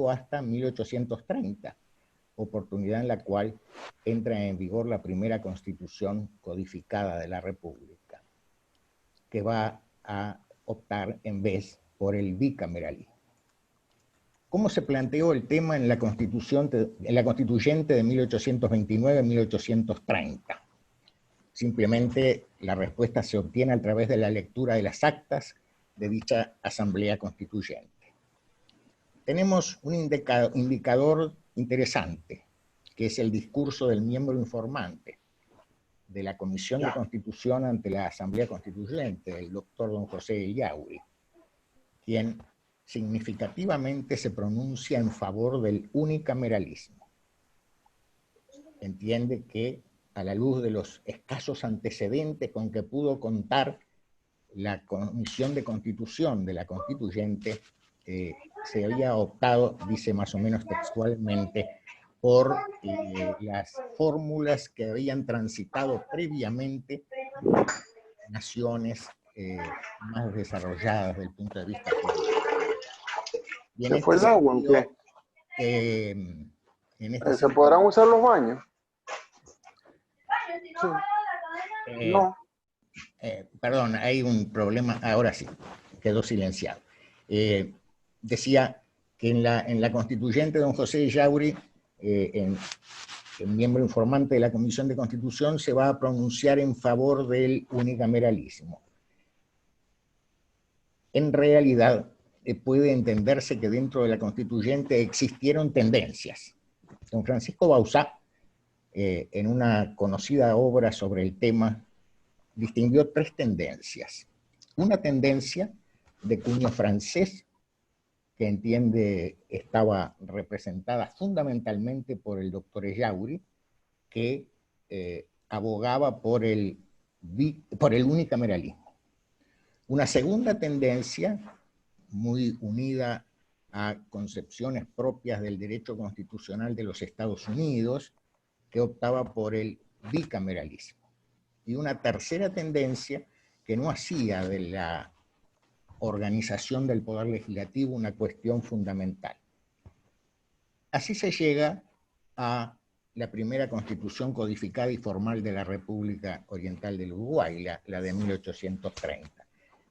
hasta 1830, oportunidad en la cual entra en vigor la primera constitución codificada de la República, que va a optar en vez por el bicameralismo. ¿Cómo se planteó el tema en la constituyente de 1829-1830? Simplemente la respuesta se obtiene a través de la lectura de las actas de dicha Asamblea Constituyente. Tenemos un indicador interesante, que es el discurso del miembro informante de la Comisión de Constitución ante la Asamblea Constituyente, el doctor don José Ellauri, quien significativamente se pronuncia en favor del unicameralismo. Entiende que, a la luz de los escasos antecedentes con que pudo contar la Comisión de Constitución de la Constituyente, se había optado, dice más o menos textualmente, por las fórmulas que habían transitado previamente naciones más desarrolladas desde el punto de vista político. Y en ¿Se fue este el agua o sentido, qué? ¿Se podrán usar los baños? Sí. No. Perdón, hay un problema, ahora sí, quedó silenciado. Decía que en la constituyente don José Ellauri, el miembro informante de la Comisión de Constitución, se va a pronunciar en favor del unicameralismo. En realidad, puede entenderse que dentro de la constituyente existieron tendencias. Don Francisco Bauzá, en una conocida obra sobre el tema, distinguió tres tendencias. Una tendencia de cuño francés, que entiende estaba representada fundamentalmente por el doctor Ellauri, que abogaba por el unicameralismo. Una segunda tendencia, muy unida a concepciones propias del derecho constitucional de los Estados Unidos, que optaba por el bicameralismo. Y una tercera tendencia que no hacía de la organización del poder legislativo una cuestión fundamental. Así se llega a la primera constitución codificada y formal de la República Oriental del Uruguay, la de 1830,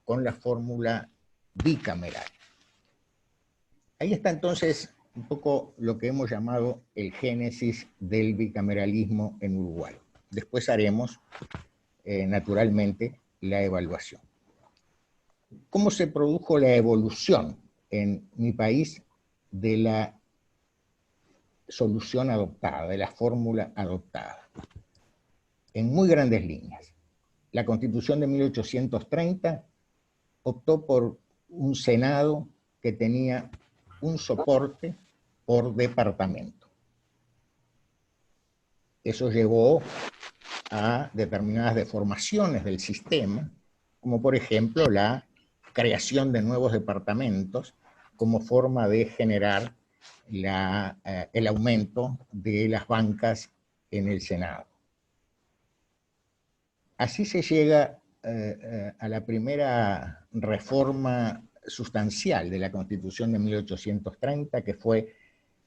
con la fórmula bicameral. Ahí está entonces un poco lo que hemos llamado el génesis del bicameralismo en Uruguay. Después haremos, naturalmente, la evaluación. ¿Cómo se produjo la evolución en mi país de la solución adoptada, de la fórmula adoptada? En muy grandes líneas. La Constitución de 1830 optó por un Senado que tenía un soporte por departamento. Eso llevó a determinadas deformaciones del sistema, como por ejemplo la creación de nuevos departamentos como forma de generar el aumento de las bancas en el Senado. Así se llega a la primera reforma sustancial de la Constitución de 1830, que fue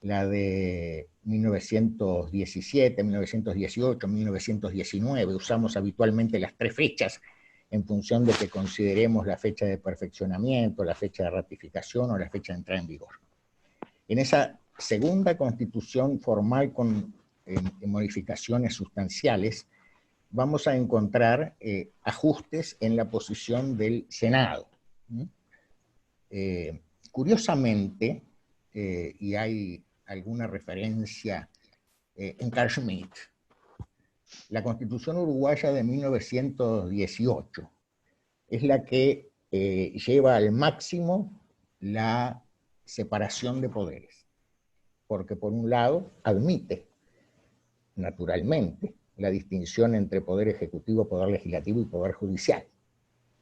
la de 1917, 1918, 1919. Usamos habitualmente las tres fechas en función de que consideremos la fecha de perfeccionamiento, la fecha de ratificación o la fecha de entrada en vigor. En esa segunda constitución formal con modificaciones sustanciales, vamos a encontrar ajustes en la posición del Senado. Curiosamente, y hay alguna referencia en Carl Schmitt, la Constitución uruguaya de 1918 es la que lleva al máximo la separación de poderes, porque por un lado admite, naturalmente, la distinción entre poder ejecutivo, poder legislativo y poder judicial,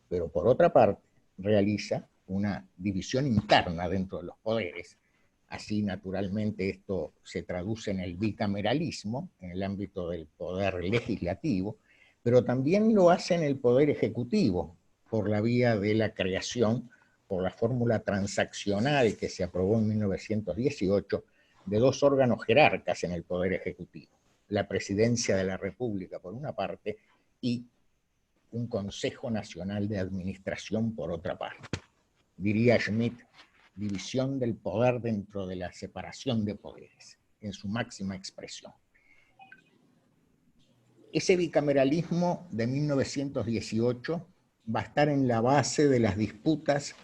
pero por otra parte realiza una división interna dentro de los poderes. Así, naturalmente, esto se traduce en el bicameralismo, en el ámbito del poder legislativo, pero también lo hace en el poder ejecutivo, por la vía de la creación por la fórmula transaccional que se aprobó en 1918 de dos órganos jerarcas en el Poder Ejecutivo, la Presidencia de la República por una parte y un Consejo Nacional de Administración por otra parte. Diría Schmitt, división del poder dentro de la separación de poderes, en su máxima expresión. Ese bicameralismo de 1918 va a estar en la base de las disputas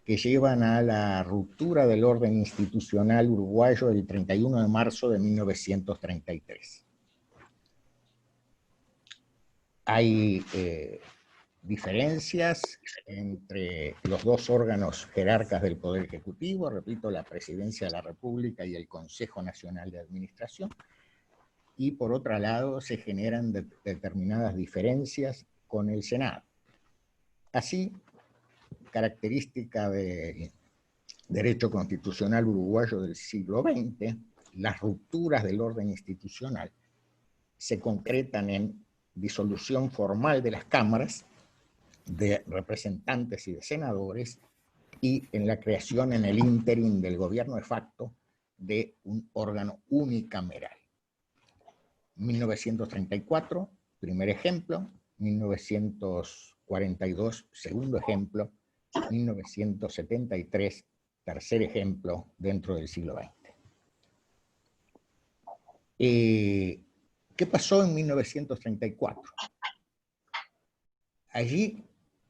que llevan a la ruptura del orden institucional uruguayo el 31 de marzo de 1933. Hay diferencias entre los dos órganos jerarcas del Poder Ejecutivo, repito, la Presidencia de la República y el Consejo Nacional de Administración, y por otro lado se generan determinadas diferencias con el Senado. Así, característica del derecho constitucional uruguayo del siglo XX, las rupturas del orden institucional se concretan en disolución formal de las cámaras de representantes y de senadores y en la creación en el ínterin del gobierno de facto de un órgano unicameral. 1934, primer ejemplo, 1942, segundo ejemplo, 1973, tercer ejemplo dentro del siglo XX. ¿Qué pasó en 1934? Allí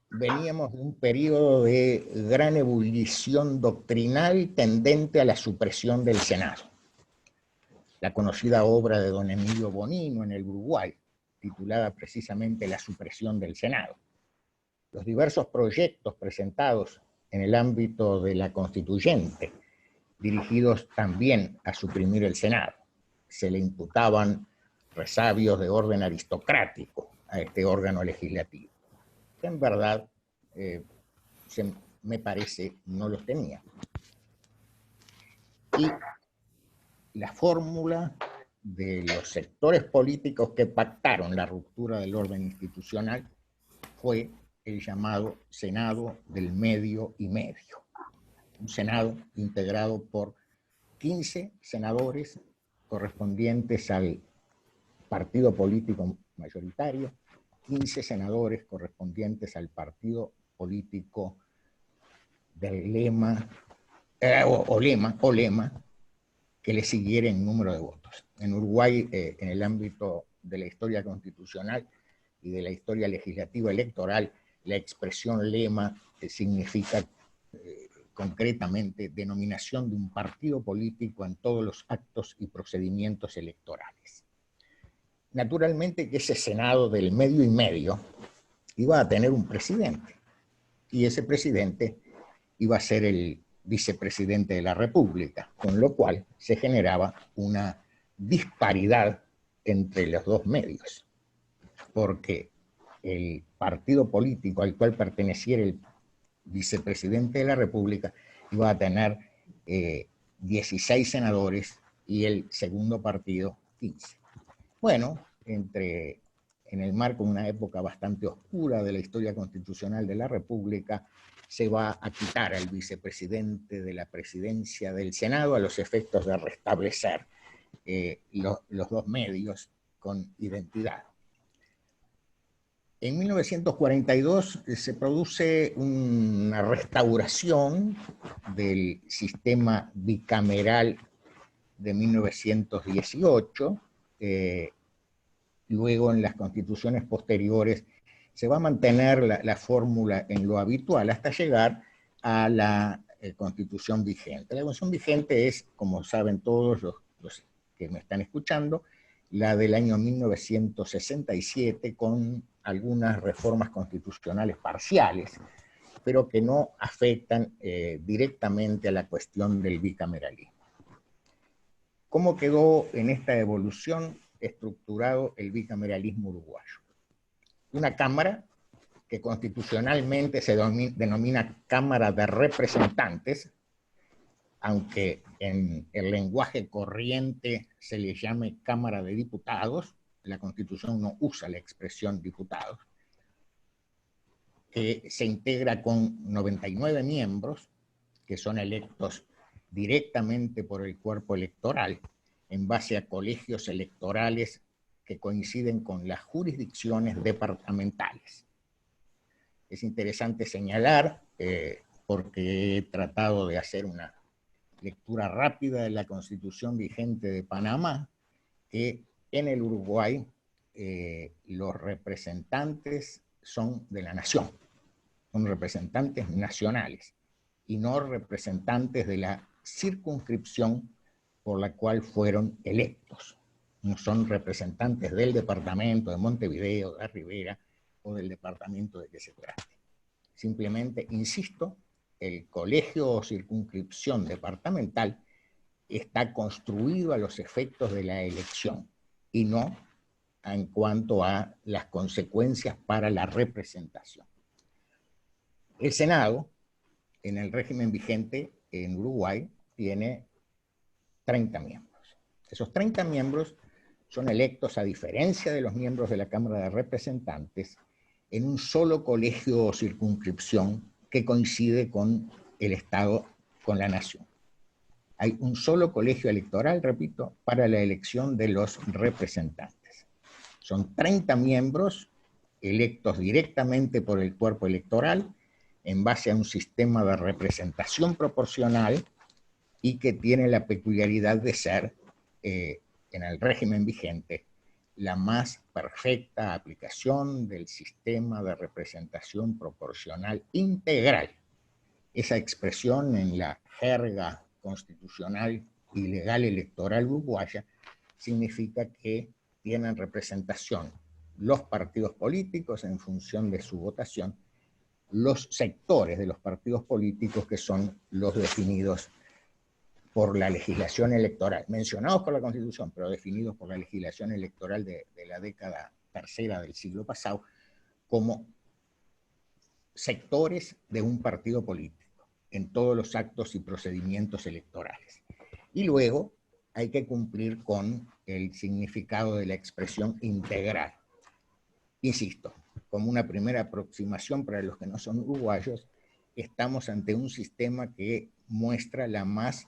veníamos de un periodo de gran ebullición doctrinal tendente a la supresión del Senado. La conocida obra de don Emilio Bonino en el Uruguay, titulada precisamente La supresión del Senado. Los diversos proyectos presentados en el ámbito de la constituyente, dirigidos también a suprimir el Senado. Se le imputaban resabios de orden aristocrático a este órgano legislativo, que en verdad, me parece, no los tenía. Y la fórmula de los sectores políticos que pactaron la ruptura del orden institucional fue el llamado Senado del medio y medio. Un Senado integrado por 15 senadores correspondientes al partido político mayoritario, 15 senadores correspondientes al partido político del lema, lema, que le siguiera en número de votos. En Uruguay, en el ámbito de la historia constitucional y de la historia legislativa electoral, la expresión lema significa concretamente denominación de un partido político en todos los actos y procedimientos electorales. Naturalmente que ese Senado del medio y medio iba a tener un presidente, y ese presidente iba a ser el vicepresidente de la República, con lo cual se generaba una disparidad entre los dos medios, porque el partido político al cual perteneciera el vicepresidente de la República iba a tener 16 senadores y el segundo partido 15. Bueno, en el marco de una época bastante oscura de la historia constitucional de la República, se va a quitar al vicepresidente de la presidencia del Senado a los efectos de restablecer los dos medios con identidad. En 1942 se produce una restauración del sistema bicameral de 1918. Luego en las constituciones posteriores se va a mantener la fórmula en lo habitual hasta llegar a la constitución vigente. La constitución vigente es, como saben todos los que me están escuchando, la del año 1967 con algunas reformas constitucionales parciales, pero que no afectan directamente a la cuestión del bicameralismo. ¿Cómo quedó en esta evolución estructurado el bicameralismo uruguayo? Una Cámara que constitucionalmente se denomina Cámara de Representantes, aunque en el lenguaje corriente se le llame Cámara de Diputados, la Constitución no usa la expresión diputados, que se integra con 99 miembros, que son electos directamente por el cuerpo electoral, en base a colegios electorales que coinciden con las jurisdicciones departamentales. Es interesante señalar, porque he tratado de hacer una lectura rápida de la Constitución vigente de Panamá, que en el Uruguay los representantes son de la nación, son representantes nacionales y no representantes de la circunscripción por la cual fueron electos. No son representantes del departamento de Montevideo, de Rivera o del departamento de que se trate. Simplemente, insisto, el colegio o circunscripción departamental está construido a los efectos de la elección y no en cuanto a las consecuencias para la representación. El Senado, en el régimen vigente en Uruguay, tiene 30 miembros. Esos 30 miembros son electos, a diferencia de los miembros de la Cámara de Representantes, en un solo colegio o circunscripción que coincide con el Estado, con la nación. Hay un solo colegio electoral, repito, para la elección de los representantes. Son 30 miembros electos directamente por el cuerpo electoral en base a un sistema de representación proporcional y que tiene la peculiaridad de ser, en el régimen vigente, la más perfecta aplicación del sistema de representación proporcional integral. Esa expresión en la jerga constitucional y legal electoral uruguaya significa que tienen representación los partidos políticos en función de su votación, los sectores de los partidos políticos que son los definidos por la legislación electoral, mencionados por la Constitución, pero definidos por la legislación electoral de la década tercera del siglo pasado, como sectores de un partido político en todos los actos y procedimientos electorales. Y luego hay que cumplir con el significado de la expresión integral. Insisto, como una primera aproximación para los que no son uruguayos, estamos ante un sistema que muestra la más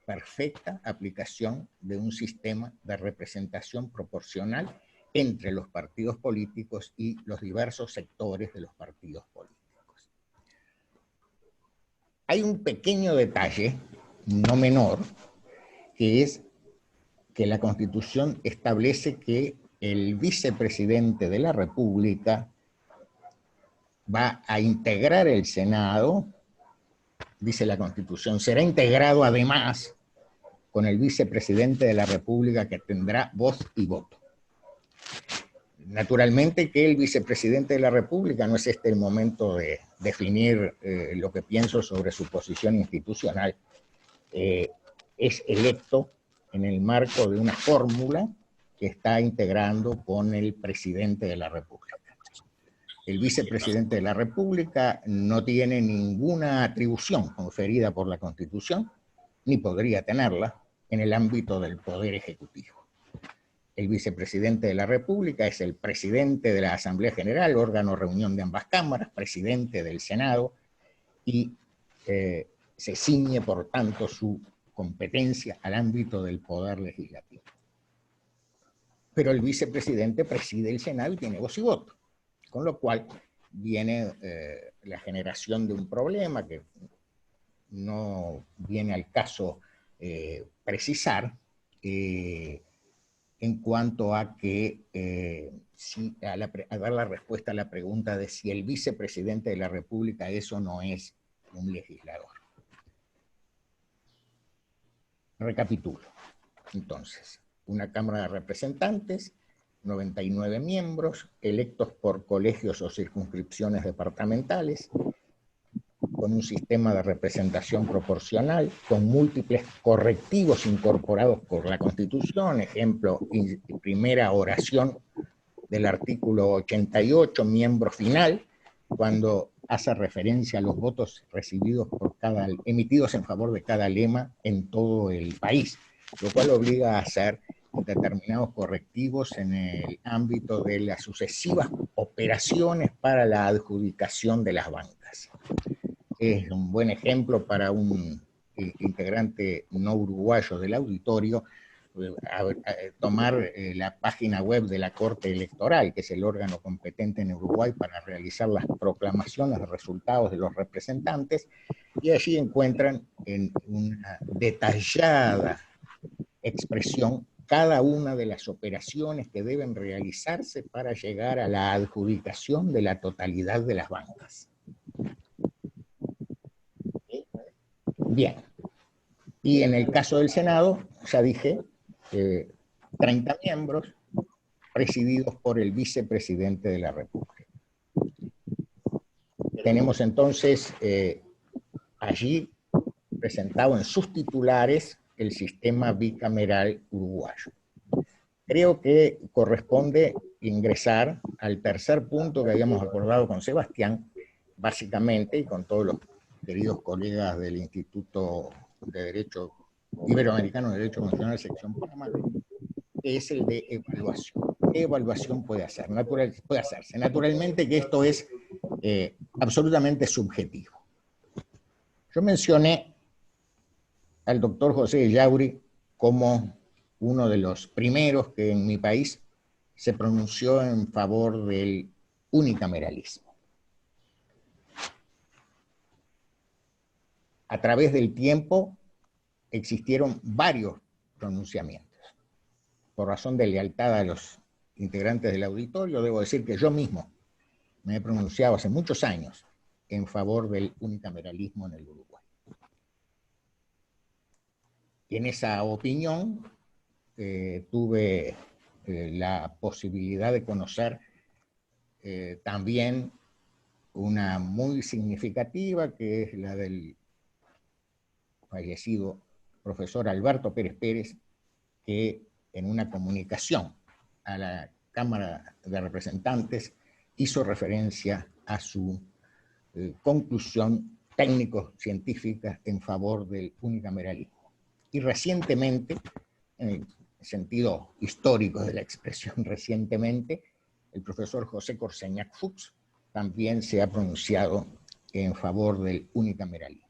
perfecta aplicación de un sistema de representación proporcional entre los partidos políticos y los diversos sectores de los partidos políticos. Hay un pequeño detalle, no menor, que es que la Constitución establece que el vicepresidente de la República va a integrar el Senado, dice la Constitución, será integrado además con el vicepresidente de la República que tendrá voz y voto. Naturalmente que el vicepresidente de la República, no es este el momento de definir lo que pienso sobre su posición institucional, es electo en el marco de una fórmula que está integrando con el presidente de la República. El vicepresidente de la República no tiene ninguna atribución conferida por la Constitución, ni podría tenerla, en el ámbito del Poder Ejecutivo. El vicepresidente de la República es el presidente de la Asamblea General, órgano reunión de ambas cámaras, presidente del Senado, y se ciñe, por tanto, su competencia al ámbito del Poder Legislativo. Pero el vicepresidente preside el Senado y tiene voz y voto, con lo cual viene la generación de un problema que no viene al caso precisar, en cuanto a que, a dar la respuesta a la pregunta de si el vicepresidente de la República es o no es un legislador. Recapitulo. Entonces, una Cámara de Representantes, 99 miembros, electos por colegios o circunscripciones departamentales, con un sistema de representación proporcional, con múltiples correctivos incorporados por la Constitución, ejemplo, primera oración del artículo 88, miembro final, cuando hace referencia a los votos recibidos emitidos en favor de cada lema en todo el país, lo cual obliga a hacer determinados correctivos en el ámbito de las sucesivas operaciones para la adjudicación de las bancas. Es un buen ejemplo para un integrante no uruguayo del auditorio tomar la página web de la Corte Electoral, que es el órgano competente en Uruguay para realizar las proclamaciones de resultados de los representantes, y allí encuentran en una detallada expresión cada una de las operaciones que deben realizarse para llegar a la adjudicación de la totalidad de las bancas. Bien. Y en el caso del Senado, ya dije, 30 miembros presididos por el vicepresidente de la República. Tenemos entonces allí presentado en sus titulares el sistema bicameral uruguayo. Creo que corresponde ingresar al tercer punto que habíamos acordado con Sebastián, básicamente, y con todos los queridos colegas del Instituto de Derecho Iberoamericano de Derecho Constitucional, sección Panamá, es el de evaluación. ¿Qué evaluación puede hacerse? Naturalmente que esto es absolutamente subjetivo. Yo mencioné al doctor José Yauri como uno de los primeros que en mi país se pronunció en favor del unicameralismo. A través del tiempo existieron varios pronunciamientos. Por razón de lealtad a los integrantes del auditorio, debo decir que yo mismo me he pronunciado hace muchos años en favor del unicameralismo en el Uruguay. Y en esa opinión tuve la posibilidad de conocer también una muy significativa, que es la del fallecido profesor Alberto Pérez Pérez, que en una comunicación a la Cámara de Representantes hizo referencia a su conclusión técnico-científica en favor del unicameralismo. Y recientemente, en el sentido histórico de la expresión recientemente, el profesor José Corseñac Fuchs también se ha pronunciado en favor del unicameralismo.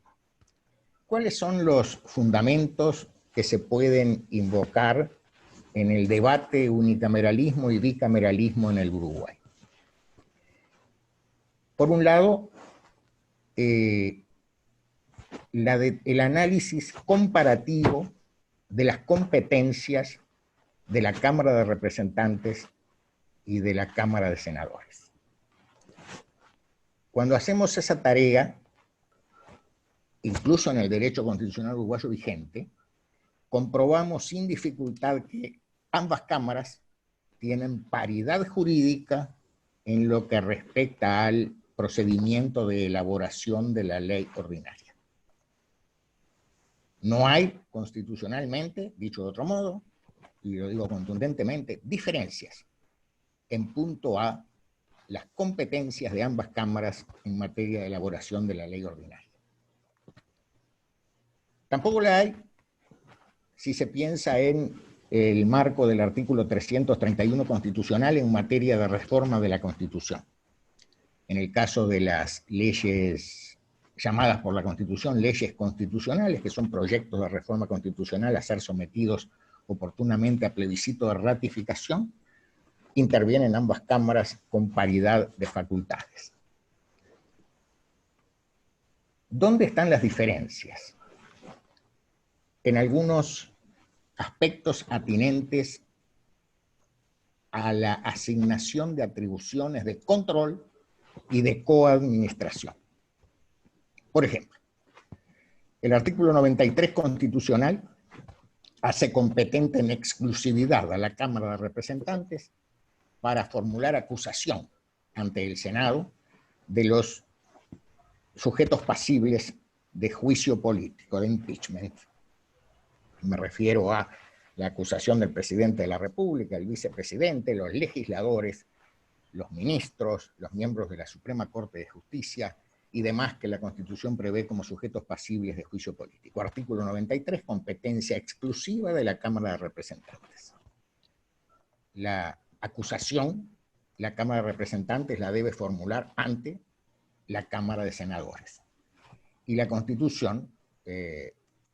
¿Cuáles son los fundamentos que se pueden invocar en el debate unicameralismo y bicameralismo en el Uruguay? Por un lado, el análisis comparativo de las competencias de la Cámara de Representantes y de la Cámara de Senadores. Cuando hacemos esa tarea, incluso en el derecho constitucional uruguayo vigente, comprobamos sin dificultad que ambas cámaras tienen paridad jurídica en lo que respecta al procedimiento de elaboración de la ley ordinaria. No hay constitucionalmente, dicho de otro modo, y lo digo contundentemente, diferencias en punto a las competencias de ambas cámaras en materia de elaboración de la ley ordinaria. Tampoco la hay si se piensa en el marco del artículo 331 constitucional en materia de reforma de la Constitución. En el caso de las leyes llamadas por la Constitución leyes constitucionales, que son proyectos de reforma constitucional a ser sometidos oportunamente a plebiscito de ratificación, intervienen ambas cámaras con paridad de facultades. ¿Dónde están las diferencias? En algunos aspectos atinentes a la asignación de atribuciones de control y de coadministración. Por ejemplo, el artículo 93 constitucional hace competente en exclusividad a la Cámara de Representantes para formular acusación ante el Senado de los sujetos pasibles de juicio político, de impeachment. Me refiero a la acusación del presidente de la República, el vicepresidente, los legisladores, los ministros, los miembros de la Suprema Corte de Justicia y demás que la Constitución prevé como sujetos pasibles de juicio político. Artículo 93, competencia exclusiva de la Cámara de Representantes. La acusación la Cámara de Representantes la debe formular ante la Cámara de Senadores. Y la Constitución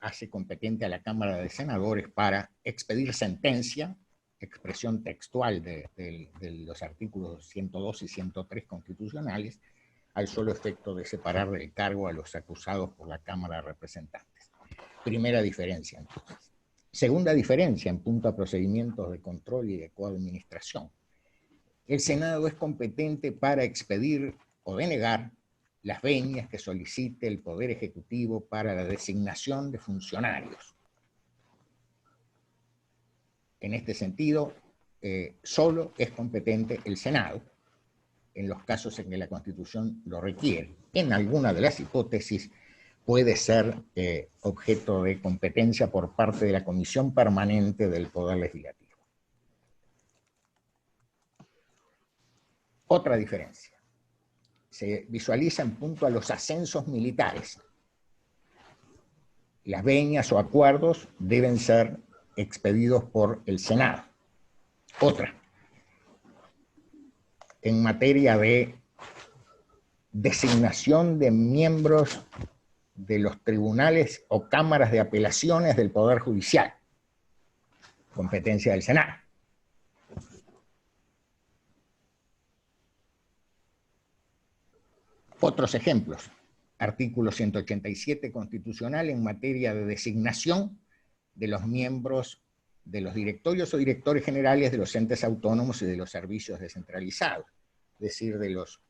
hace competente a la Cámara de Senadores para expedir sentencia, expresión textual de los artículos 102 y 103 constitucionales, al solo efecto de separar del cargo a los acusados por la Cámara de Representantes. Primera diferencia, entonces. Segunda diferencia en punto a procedimientos de control y de coadministración. El Senado es competente para expedir o denegar las venias que solicite el Poder Ejecutivo para la designación de funcionarios. En este sentido, solo es competente el Senado en los casos en que la Constitución lo requiere. En alguna de las hipótesis puede ser objeto de competencia por parte de la Comisión Permanente del Poder Legislativo. Otra diferencia se visualiza en punto a los ascensos militares. Las venias o acuerdos deben ser expedidos por el Senado. Otra, en materia de designación de miembros de los tribunales o cámaras de apelaciones del Poder Judicial, competencia del Senado. Otros ejemplos, artículo 187 constitucional en materia de designación de los miembros de los directorios o directores generales de los entes autónomos y de los servicios descentralizados, es decir, de los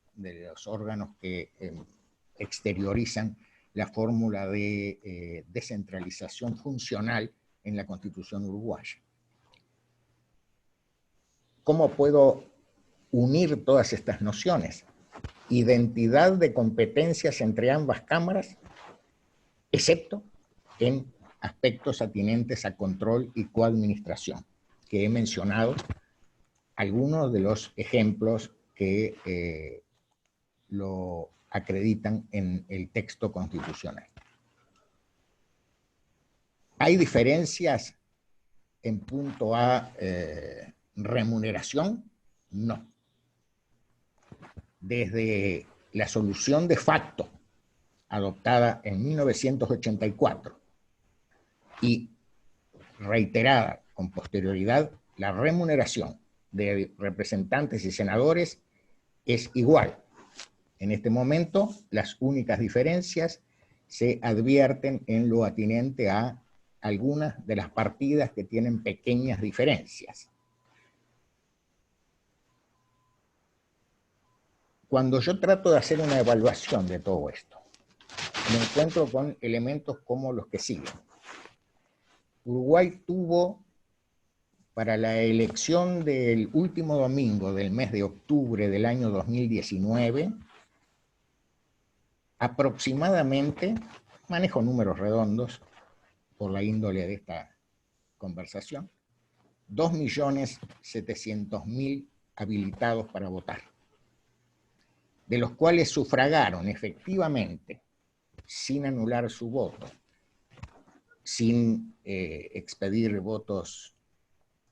órganos que exteriorizan la fórmula de descentralización funcional en la Constitución uruguaya. ¿Cómo puedo unir todas estas nociones? Identidad de competencias entre ambas cámaras, excepto en aspectos atinentes a control y coadministración, que he mencionado algunos de los ejemplos que lo acreditan en el texto constitucional. ¿Hay diferencias en punto a remuneración? No. Desde la solución de facto adoptada en 1984 y reiterada con posterioridad, la remuneración de representantes y senadores es igual. En este momento, las únicas diferencias se advierten en lo atinente a algunas de las partidas que tienen pequeñas diferencias. Cuando yo trato de hacer una evaluación de todo esto, me encuentro con elementos como los que siguen. Uruguay tuvo, para la elección del último domingo del mes de octubre del año 2019, aproximadamente, manejo números redondos por la índole de esta conversación, 2.700.000 habilitados para votar, de los cuales sufragaron efectivamente, sin anular su voto, sin expedir votos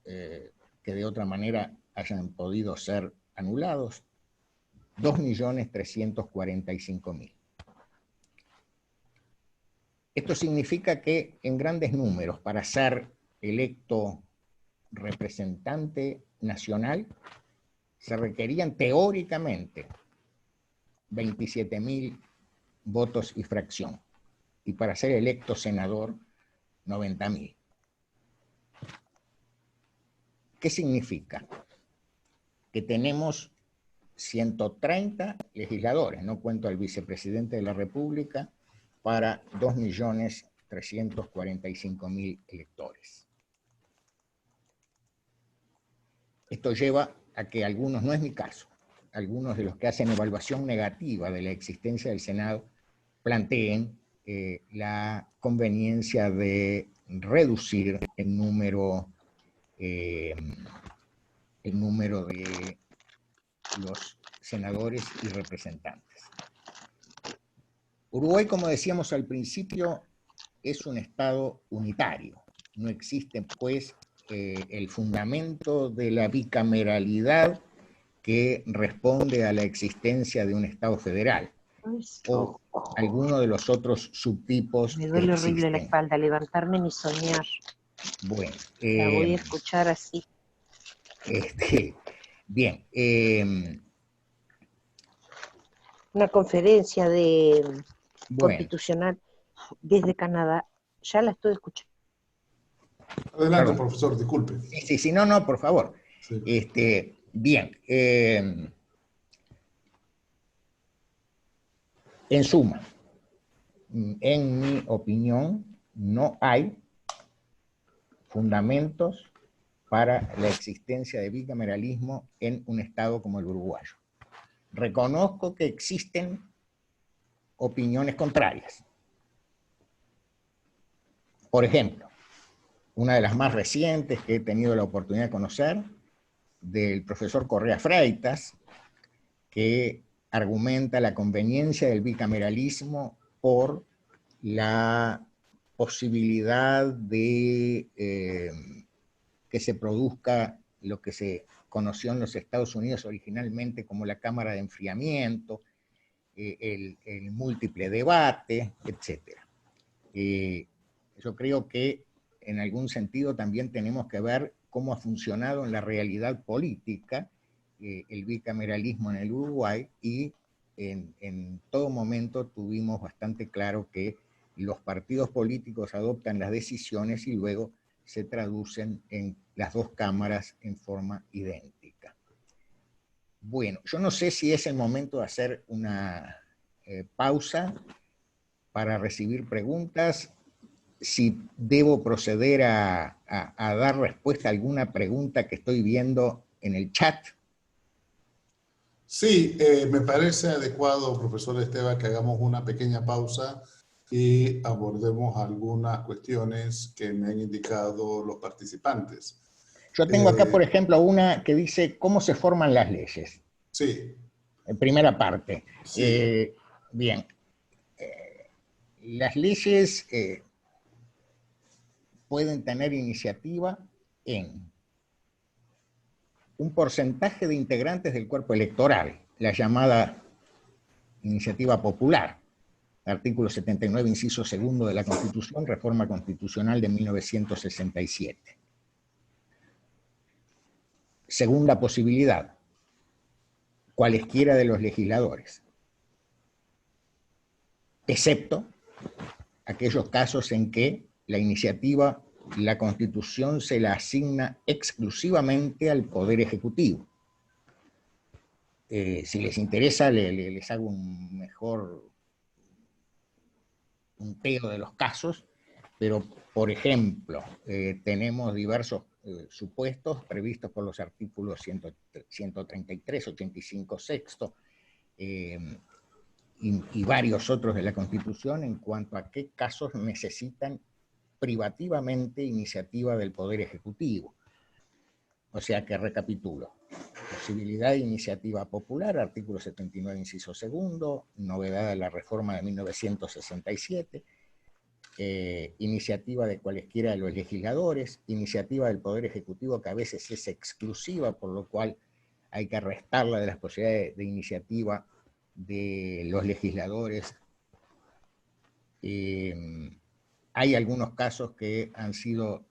que de otra manera hayan podido ser anulados, 2.345.000. Esto significa que en grandes números, para ser electo representante nacional, se requerían teóricamente 27.000 votos y fracción, y para ser electo senador, 90.000. ¿Qué significa? Que tenemos 130 legisladores, no cuento al vicepresidente de la República, para 2.345.000 electores. Esto lleva a que algunos, no es mi caso, algunos de los que hacen evaluación negativa de la existencia del Senado planteen la conveniencia de reducir el número de los senadores y representantes. Uruguay, como decíamos al principio, es un Estado unitario. No existe, pues, el fundamento de la bicameralidad que responde a la existencia de un Estado federal, o alguno de los otros subtipos. Me duele horrible la espalda, levantarme ni soñar. Bueno. La voy a escuchar así. Bien. Una conferencia constitucional desde Canadá, ya la estoy escuchando. Adelante, perdón, profesor, disculpe. Sí, no, por favor. Sí. Bien. En suma, en mi opinión, no hay fundamentos para la existencia de bicameralismo en un Estado como el uruguayo. Reconozco que existen opiniones contrarias. Por ejemplo, una de las más recientes que he tenido la oportunidad de conocer, del profesor Correa Freitas, que argumenta la conveniencia del bicameralismo por la posibilidad de que se produzca lo que se conoció en los Estados Unidos originalmente como la Cámara de Enfriamiento, el múltiple debate, etc. Yo creo que en algún sentido también tenemos que ver cómo ha funcionado en la realidad política el bicameralismo en el Uruguay, y en todo momento tuvimos bastante claro que los partidos políticos adoptan las decisiones y luego se traducen en las dos cámaras en forma idéntica. Bueno, yo no sé si es el momento de hacer una pausa para recibir preguntas, si debo proceder a dar respuesta a alguna pregunta que estoy viendo en el chat. Sí, me parece adecuado, profesor Esteban, que hagamos una pequeña pausa y abordemos algunas cuestiones que me han indicado los participantes. Yo tengo acá, por ejemplo, una que dice ¿cómo se forman las leyes? Sí. En primera parte. Sí. Bien. Las leyes pueden tener iniciativa en un porcentaje de integrantes del cuerpo electoral, la llamada iniciativa popular, artículo 79, inciso segundo de la Constitución, reforma constitucional de 1967. Segunda posibilidad, cualesquiera de los legisladores, excepto aquellos casos en que la iniciativa, la Constitución se la asigna exclusivamente al Poder Ejecutivo. Si les interesa, les hago un mejor punteo de los casos, pero, por ejemplo, tenemos diversos supuestos previstos por los artículos 133, 85 sexto, y varios otros de la Constitución en cuanto a qué casos necesitan privativamente iniciativa del Poder Ejecutivo. O sea que recapitulo. Posibilidad de iniciativa popular, artículo 79, inciso segundo, novedad de la reforma de 1967, iniciativa de cualesquiera de los legisladores, iniciativa del Poder Ejecutivo que a veces es exclusiva, por lo cual hay que restarla de las posibilidades de iniciativa de los legisladores. Hay algunos casos que han sido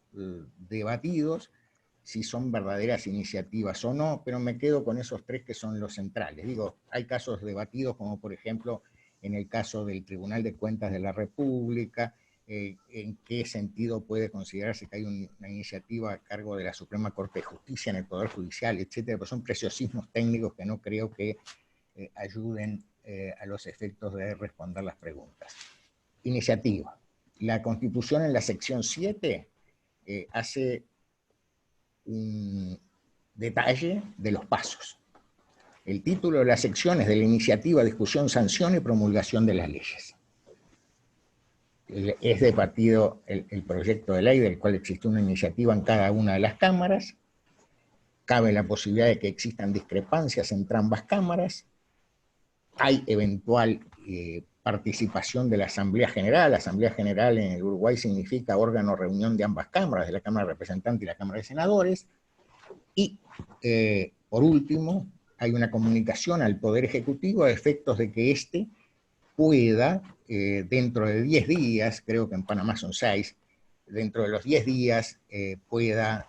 debatidos, si son verdaderas iniciativas o no, pero me quedo con esos tres que son los centrales. Digo, hay casos debatidos como por ejemplo en el caso del Tribunal de Cuentas de la República, en qué sentido puede considerarse que hay una iniciativa a cargo de la Suprema Corte de Justicia en el Poder Judicial, etcétera, pero son preciosismos técnicos que no creo que ayuden a los efectos de responder las preguntas. Iniciativa. La Constitución en la sección 7 hace un detalle de los pasos. El título de la sección es de la iniciativa, discusión, sanción y promulgación de las leyes. Es debatido el proyecto de ley del cual existe una iniciativa en cada una de las cámaras. Cabe la posibilidad de que existan discrepancias entre ambas cámaras. Hay eventual participación de la Asamblea General. La Asamblea General en el Uruguay significa órgano reunión de ambas cámaras, de la Cámara de Representantes y la Cámara de Senadores. Y, por último, hay una comunicación al Poder Ejecutivo a efectos de que éste pueda, dentro de 10 días, creo que en Panamá son 6, dentro de los 10 días pueda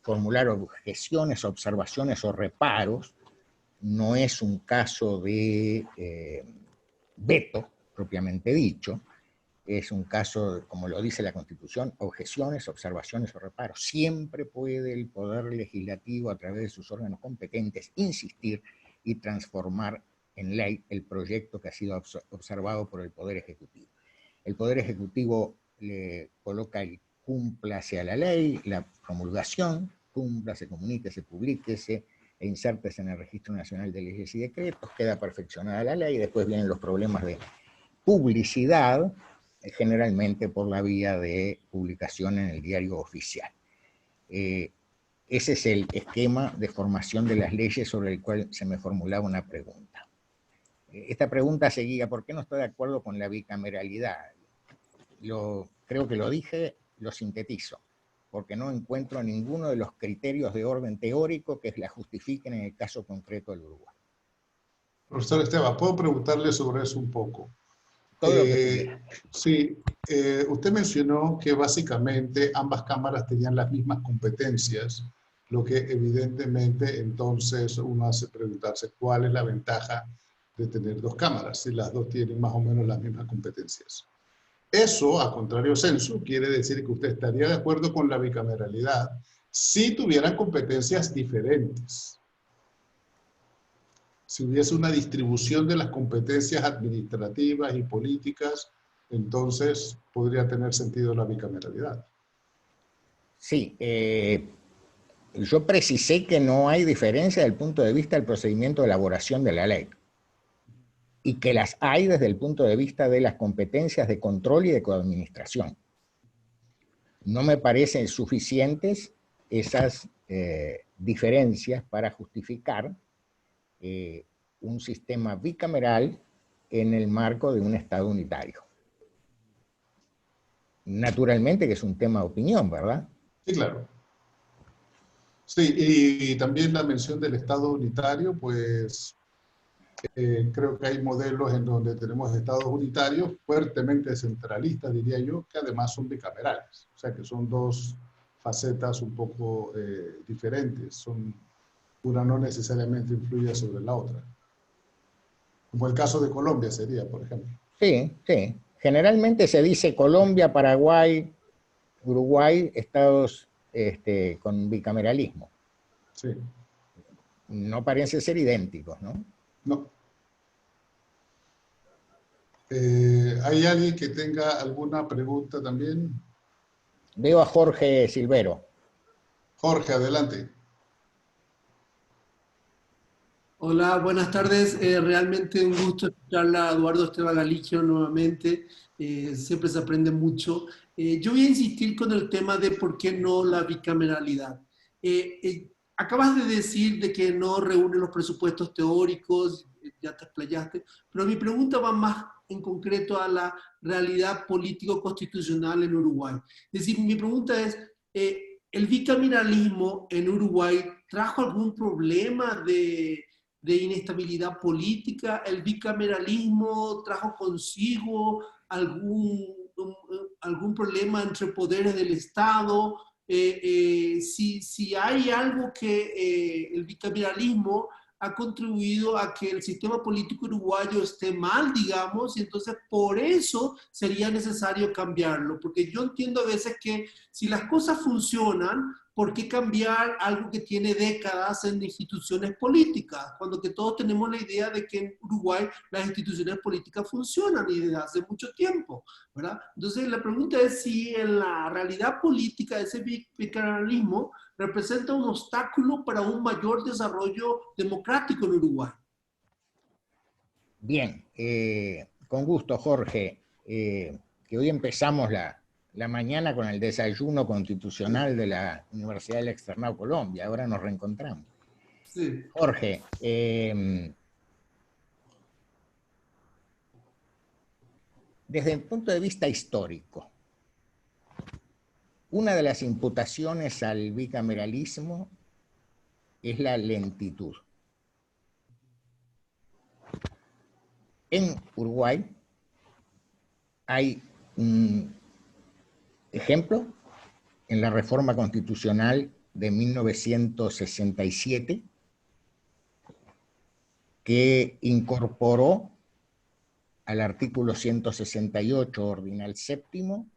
formular objeciones, observaciones o reparos. No es un caso de veto, propiamente dicho, es un caso, como lo dice la Constitución, objeciones, observaciones o reparos. Siempre puede el Poder Legislativo, a través de sus órganos competentes, insistir y transformar en ley el proyecto que ha sido observado por el Poder Ejecutivo. El Poder Ejecutivo le coloca el cúmplase a la ley, la promulgación, cúmplase, comuníquese, publíquese e insértese en el Registro Nacional de Leyes y Decretos, queda perfeccionada la ley, después vienen los problemas de publicidad, generalmente por la vía de publicación en el diario oficial. Ese es el esquema de formación de las leyes sobre el cual se me formulaba una pregunta. Esta pregunta seguía: ¿por qué no estoy de acuerdo con la bicameralidad? Creo que lo dije, lo sintetizo, porque no encuentro ninguno de los criterios de orden teórico que la justifiquen en el caso concreto del Uruguay. Profesor Esteban, ¿puedo preguntarle sobre eso un poco? Todo lo que quiera. Sí, usted mencionó que básicamente ambas cámaras tenían las mismas competencias, lo que evidentemente entonces uno hace preguntarse cuál es la ventaja de tener dos cámaras, si las dos tienen más o menos las mismas competencias. Eso, a contrario sensu, quiere decir que usted estaría de acuerdo con la bicameralidad si tuvieran competencias diferentes. Si hubiese una distribución de las competencias administrativas y políticas, entonces podría tener sentido la bicameralidad. Sí, yo precisé que no hay diferencia desde el punto de vista del procedimiento de elaboración de la ley, y que las hay desde el punto de vista de las competencias de control y de coadministración. No me parecen suficientes esas diferencias para justificar un sistema bicameral en el marco de un Estado unitario. Naturalmente que es un tema de opinión, ¿verdad? Sí, claro. Sí, y también la mención del Estado unitario, pues creo que hay modelos en donde tenemos estados unitarios fuertemente centralistas, diría yo, que además son bicamerales. O sea que son dos facetas un poco diferentes. Una no necesariamente influye sobre la otra. Como el caso de Colombia sería, por ejemplo. Sí, sí. Generalmente se dice Colombia, Paraguay, Uruguay, estados con bicameralismo. Sí. No parecen ser idénticos, ¿no? No. ¿Hay alguien que tenga alguna pregunta también? Veo a Jorge Silvero. Jorge, adelante. Hola, buenas tardes. Realmente un gusto escucharla a Eduardo Esteban Galigio nuevamente. Siempre se aprende mucho. Yo voy a insistir con el tema de por qué no la bicameralidad. Acabas de decir de que no reúne los presupuestos teóricos, ya te explayaste, pero mi pregunta va más en concreto a la realidad político-constitucional en Uruguay. Es decir, mi pregunta es, ¿el bicameralismo en Uruguay trajo algún problema de inestabilidad política? ¿El bicameralismo trajo consigo algún problema entre poderes del Estado? Si hay algo que el bicameralismo ha contribuido a que el sistema político uruguayo esté mal, digamos, y entonces por eso sería necesario cambiarlo, porque yo entiendo a veces que si las cosas funcionan, ¿por qué cambiar algo que tiene décadas en instituciones políticas? Cuando que todos tenemos la idea de que en Uruguay las instituciones políticas funcionan y desde hace mucho tiempo, ¿verdad? Entonces la pregunta es si en la realidad política ese bicameralismo representa un obstáculo para un mayor desarrollo democrático en Uruguay. Bien, con gusto, Jorge, que hoy empezamos la mañana con el desayuno constitucional de la Universidad del Externado Colombia. Ahora nos reencontramos. Sí. Jorge, desde el punto de vista histórico, una de las imputaciones al bicameralismo es la lentitud. En Uruguay hay un ejemplo en la reforma constitucional de 1967 que incorporó al artículo 168 ordinal séptimo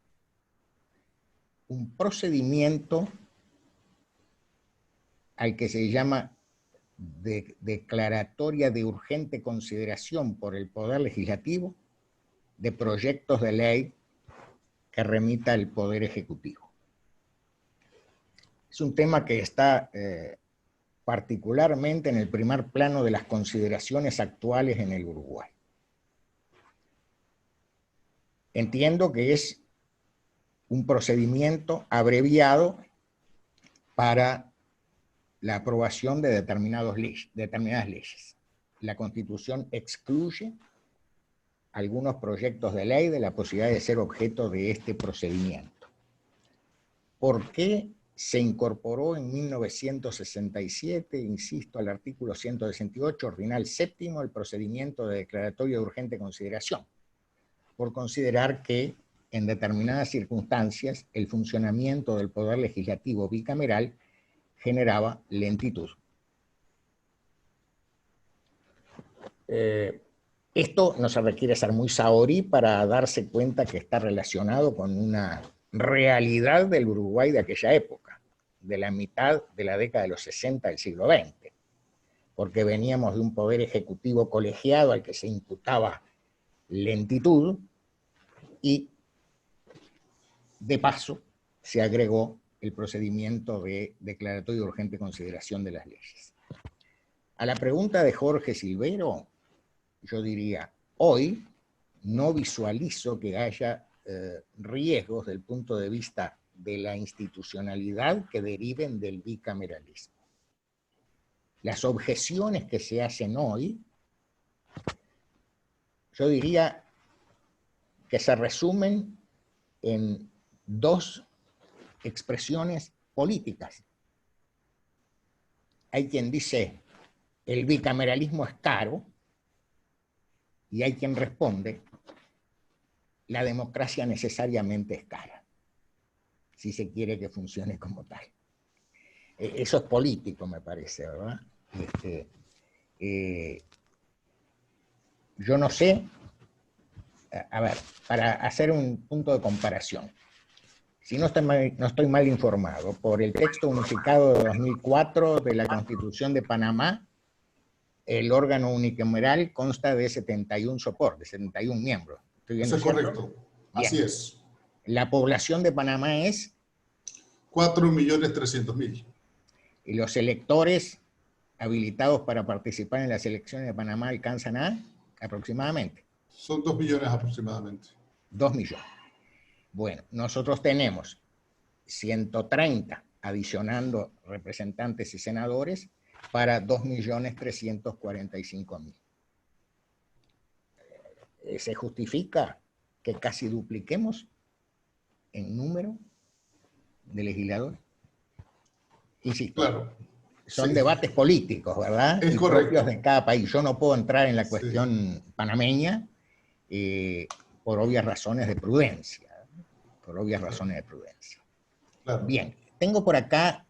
un procedimiento al que se llama declaratoria de urgente consideración por el Poder Legislativo de proyectos de ley que remita el Poder Ejecutivo. Es un tema que está particularmente en el primer plano de las consideraciones actuales en el Uruguay. Entiendo que es un procedimiento abreviado para la aprobación de determinadas leyes. La Constitución excluye algunos proyectos de ley de la posibilidad de ser objeto de este procedimiento. ¿Por qué se incorporó en 1967, insisto, al artículo 168, ordinal séptimo, el procedimiento de declaratoria de urgente consideración? Por considerar que en determinadas circunstancias el funcionamiento del Poder Legislativo bicameral generaba lentitud. Esto no se requiere ser muy saorí para darse cuenta que está relacionado con una realidad del Uruguay de aquella época, de la mitad de la década de los 60 del siglo XX, porque veníamos de un poder ejecutivo colegiado al que se imputaba lentitud y, de paso, se agregó el procedimiento de declaratoria de urgente consideración de las leyes. A la pregunta de Jorge Silvero, yo diría, hoy no visualizo que haya riesgos desde el punto de vista de la institucionalidad que deriven del bicameralismo. Las objeciones que se hacen hoy, yo diría que se resumen en dos expresiones políticas. Hay quien dice, el bicameralismo es caro, y hay quien responde, la democracia necesariamente es cara, si se quiere que funcione como tal. Eso es político, me parece, ¿verdad? Yo no sé, a ver, para hacer un punto de comparación, si no estoy mal informado, por el texto unificado de 2004 de la Constitución de Panamá, el órgano unicameral consta de 71 soportes, 71 miembros. Eso es correcto. Así Bien. es. La población de Panamá es 4.300.000. y los electores habilitados para participar en las elecciones de Panamá alcanzan a aproximadamente. Son 2 millones aproximadamente. 2 millones. Bueno, nosotros tenemos 130 adicionando representantes y senadores para 2.345.000. ¿Se justifica que casi dupliquemos en número de legisladores? Insisto, claro, son sí. Debates políticos, ¿verdad? Es y correcto. propios de cada país. Yo no puedo entrar en la cuestión sí. panameña por obvias razones de prudencia. Por obvias razones de prudencia. Claro. Bien, tengo por acá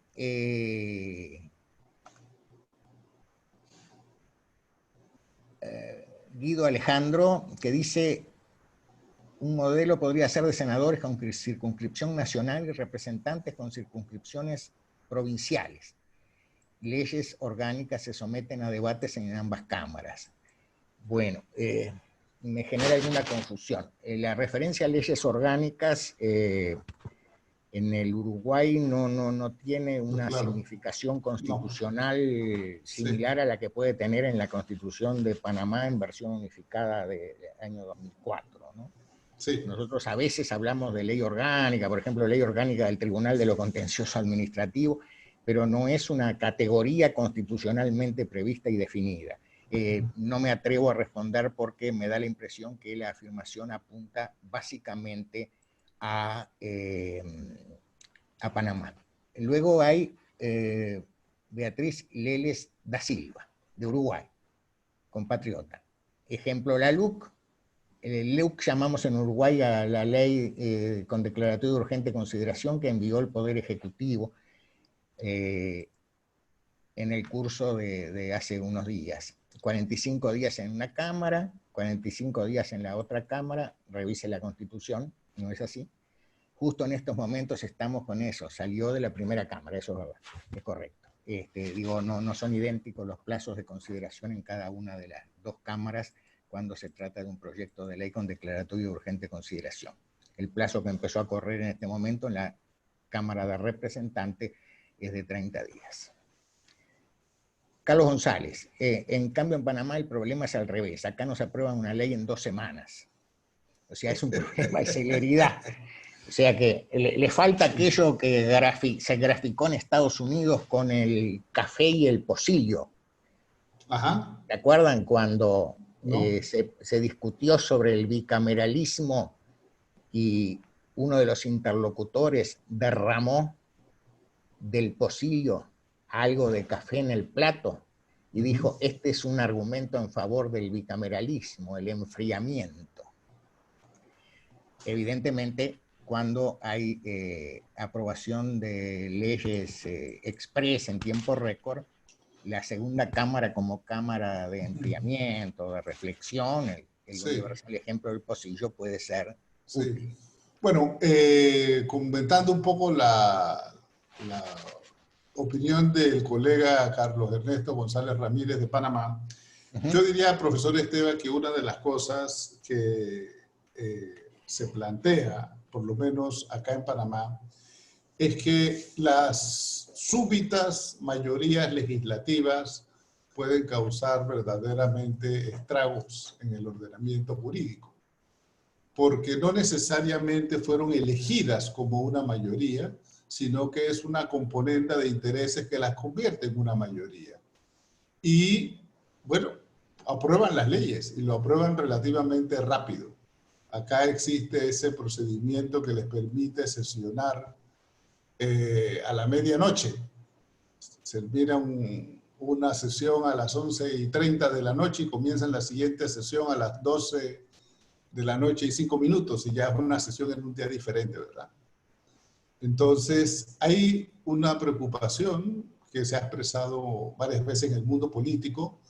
Guido Alejandro, que dice, un modelo podría ser de senadores con circunscripción nacional y representantes con circunscripciones provinciales. Leyes orgánicas se someten a debates en ambas cámaras. Bueno, me genera alguna confusión. La referencia a leyes orgánicas en el Uruguay no tiene una significación constitucional similar a la que puede tener en la Constitución de Panamá en versión unificada del año 2004, ¿no? Sí. Nosotros a veces hablamos de ley orgánica, por ejemplo, ley orgánica del Tribunal de lo Contencioso Administrativo, pero no es una categoría constitucionalmente prevista y definida. No me atrevo a responder porque me da la impresión que la afirmación apunta básicamente a Panamá. Luego hay Beatriz Leles da Silva, de Uruguay, compatriota. ejemplo, la LUC. El LUC llamamos en Uruguay a la ley con declaratoria de urgente consideración que envió el Poder Ejecutivo en el curso de hace unos días. 45 días en una Cámara, 45 días en la otra Cámara, revise la Constitución, ¿no es así? Justo en estos momentos estamos con eso, salió de la primera Cámara, eso es correcto. Digo, no son idénticos los plazos de consideración en cada una de las dos cámaras cuando se trata de un proyecto de ley con declaratoria de urgente consideración. El plazo que empezó a correr en este momento en la Cámara de Representantes es de 30 días. Carlos González, en cambio en Panamá el problema es al revés. Acá nos aprueban una ley en 2 semanas. O sea, es un problema de celeridad. O sea que le falta aquello que se graficó en Estados Unidos con el café y el pocillo. Ajá. ¿Se acuerdan cuando ¿No? se discutió sobre el bicameralismo y uno de los interlocutores derramó del pocillo algo de café en el plato y dijo, este es un argumento en favor del bicameralismo, el enfriamiento? Evidentemente, cuando hay aprobación de leyes express en tiempo récord, la segunda cámara como cámara de enfriamiento, de reflexión, el Sí. universal ejemplo del pocillo puede ser útil. Sí. Bueno, comentando un poco la opinión del colega Carlos Ernesto González Ramírez de Panamá, yo diría, profesor Esteban, que una de las cosas que se plantea, por lo menos acá en Panamá, es que las súbitas mayorías legislativas pueden causar verdaderamente estragos en el ordenamiento jurídico, porque no necesariamente fueron elegidas como una mayoría, sino que es una componente de intereses que las convierte en una mayoría. Y, bueno, aprueban las leyes y lo aprueban relativamente rápido. Acá existe ese procedimiento que les permite sesionar a la medianoche. Se termina una sesión a las 11:30 de la noche y comienzan la siguiente sesión a las 12 de la noche y 5 minutos, y ya es una sesión en un día diferente, ¿verdad? Entonces, hay una preocupación que se ha expresado varias veces en el mundo político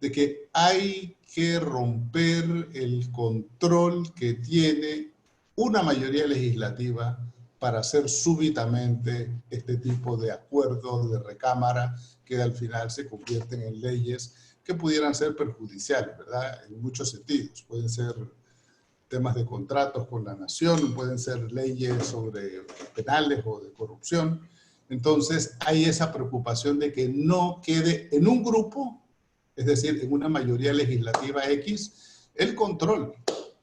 de que hay que romper el control que tiene una mayoría legislativa para hacer súbitamente este tipo de acuerdos de recámara que al final se convierten en leyes que pudieran ser perjudiciales, ¿verdad? En muchos sentidos. Pueden ser temas de contratos con la nación, pueden ser leyes sobre penales o de corrupción. Entonces, hay esa preocupación de que no quede en un grupo, es decir, en una mayoría legislativa X, el control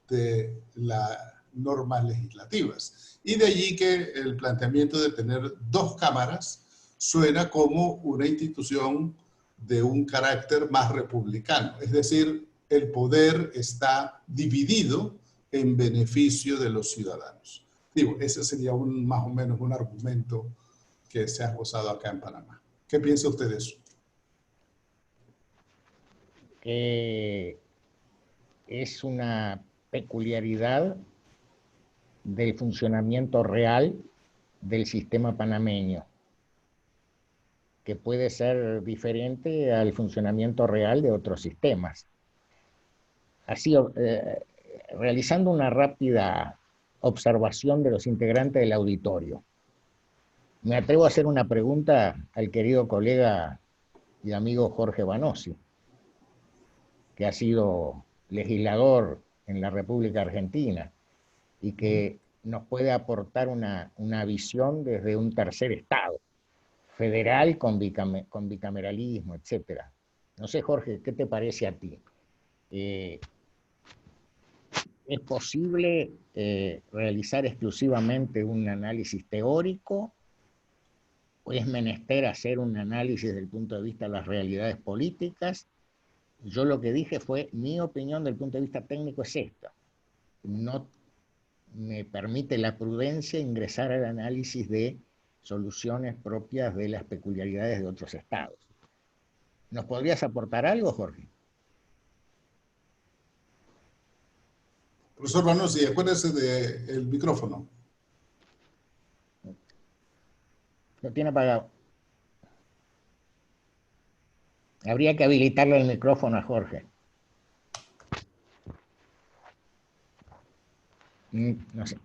de las normas legislativas. Y de allí que el planteamiento de tener dos cámaras suena como una institución de un carácter más republicano. Es decir, el poder está dividido en beneficio de los ciudadanos. Digo, ese sería más o menos un argumento que se ha esbozado acá en Panamá. ¿Qué piensa usted de eso? Que es una peculiaridad del funcionamiento real del sistema panameño, que puede ser diferente al funcionamiento real de otros sistemas. Así, realizando una rápida observación de los integrantes del auditorio, me atrevo a hacer una pregunta al querido colega y amigo Jorge Vanossi, que ha sido legislador en la República Argentina y que nos puede aportar una visión desde un tercer estado, federal con bicameralismo, etc. No sé, Jorge, ¿qué te parece a ti? ¿Es posible realizar exclusivamente un análisis teórico o es menester hacer un análisis desde el punto de vista de las realidades políticas? Yo lo que dije fue, mi opinión del punto de vista técnico es esta. No me permite la prudencia ingresar al análisis de soluciones propias de las peculiaridades de otros estados. ¿Nos podrías aportar algo, Jorge? Profesor Vanuzzi, acuérdese del micrófono. Lo tiene apagado. Habría que habilitarle el micrófono a Jorge. No sé.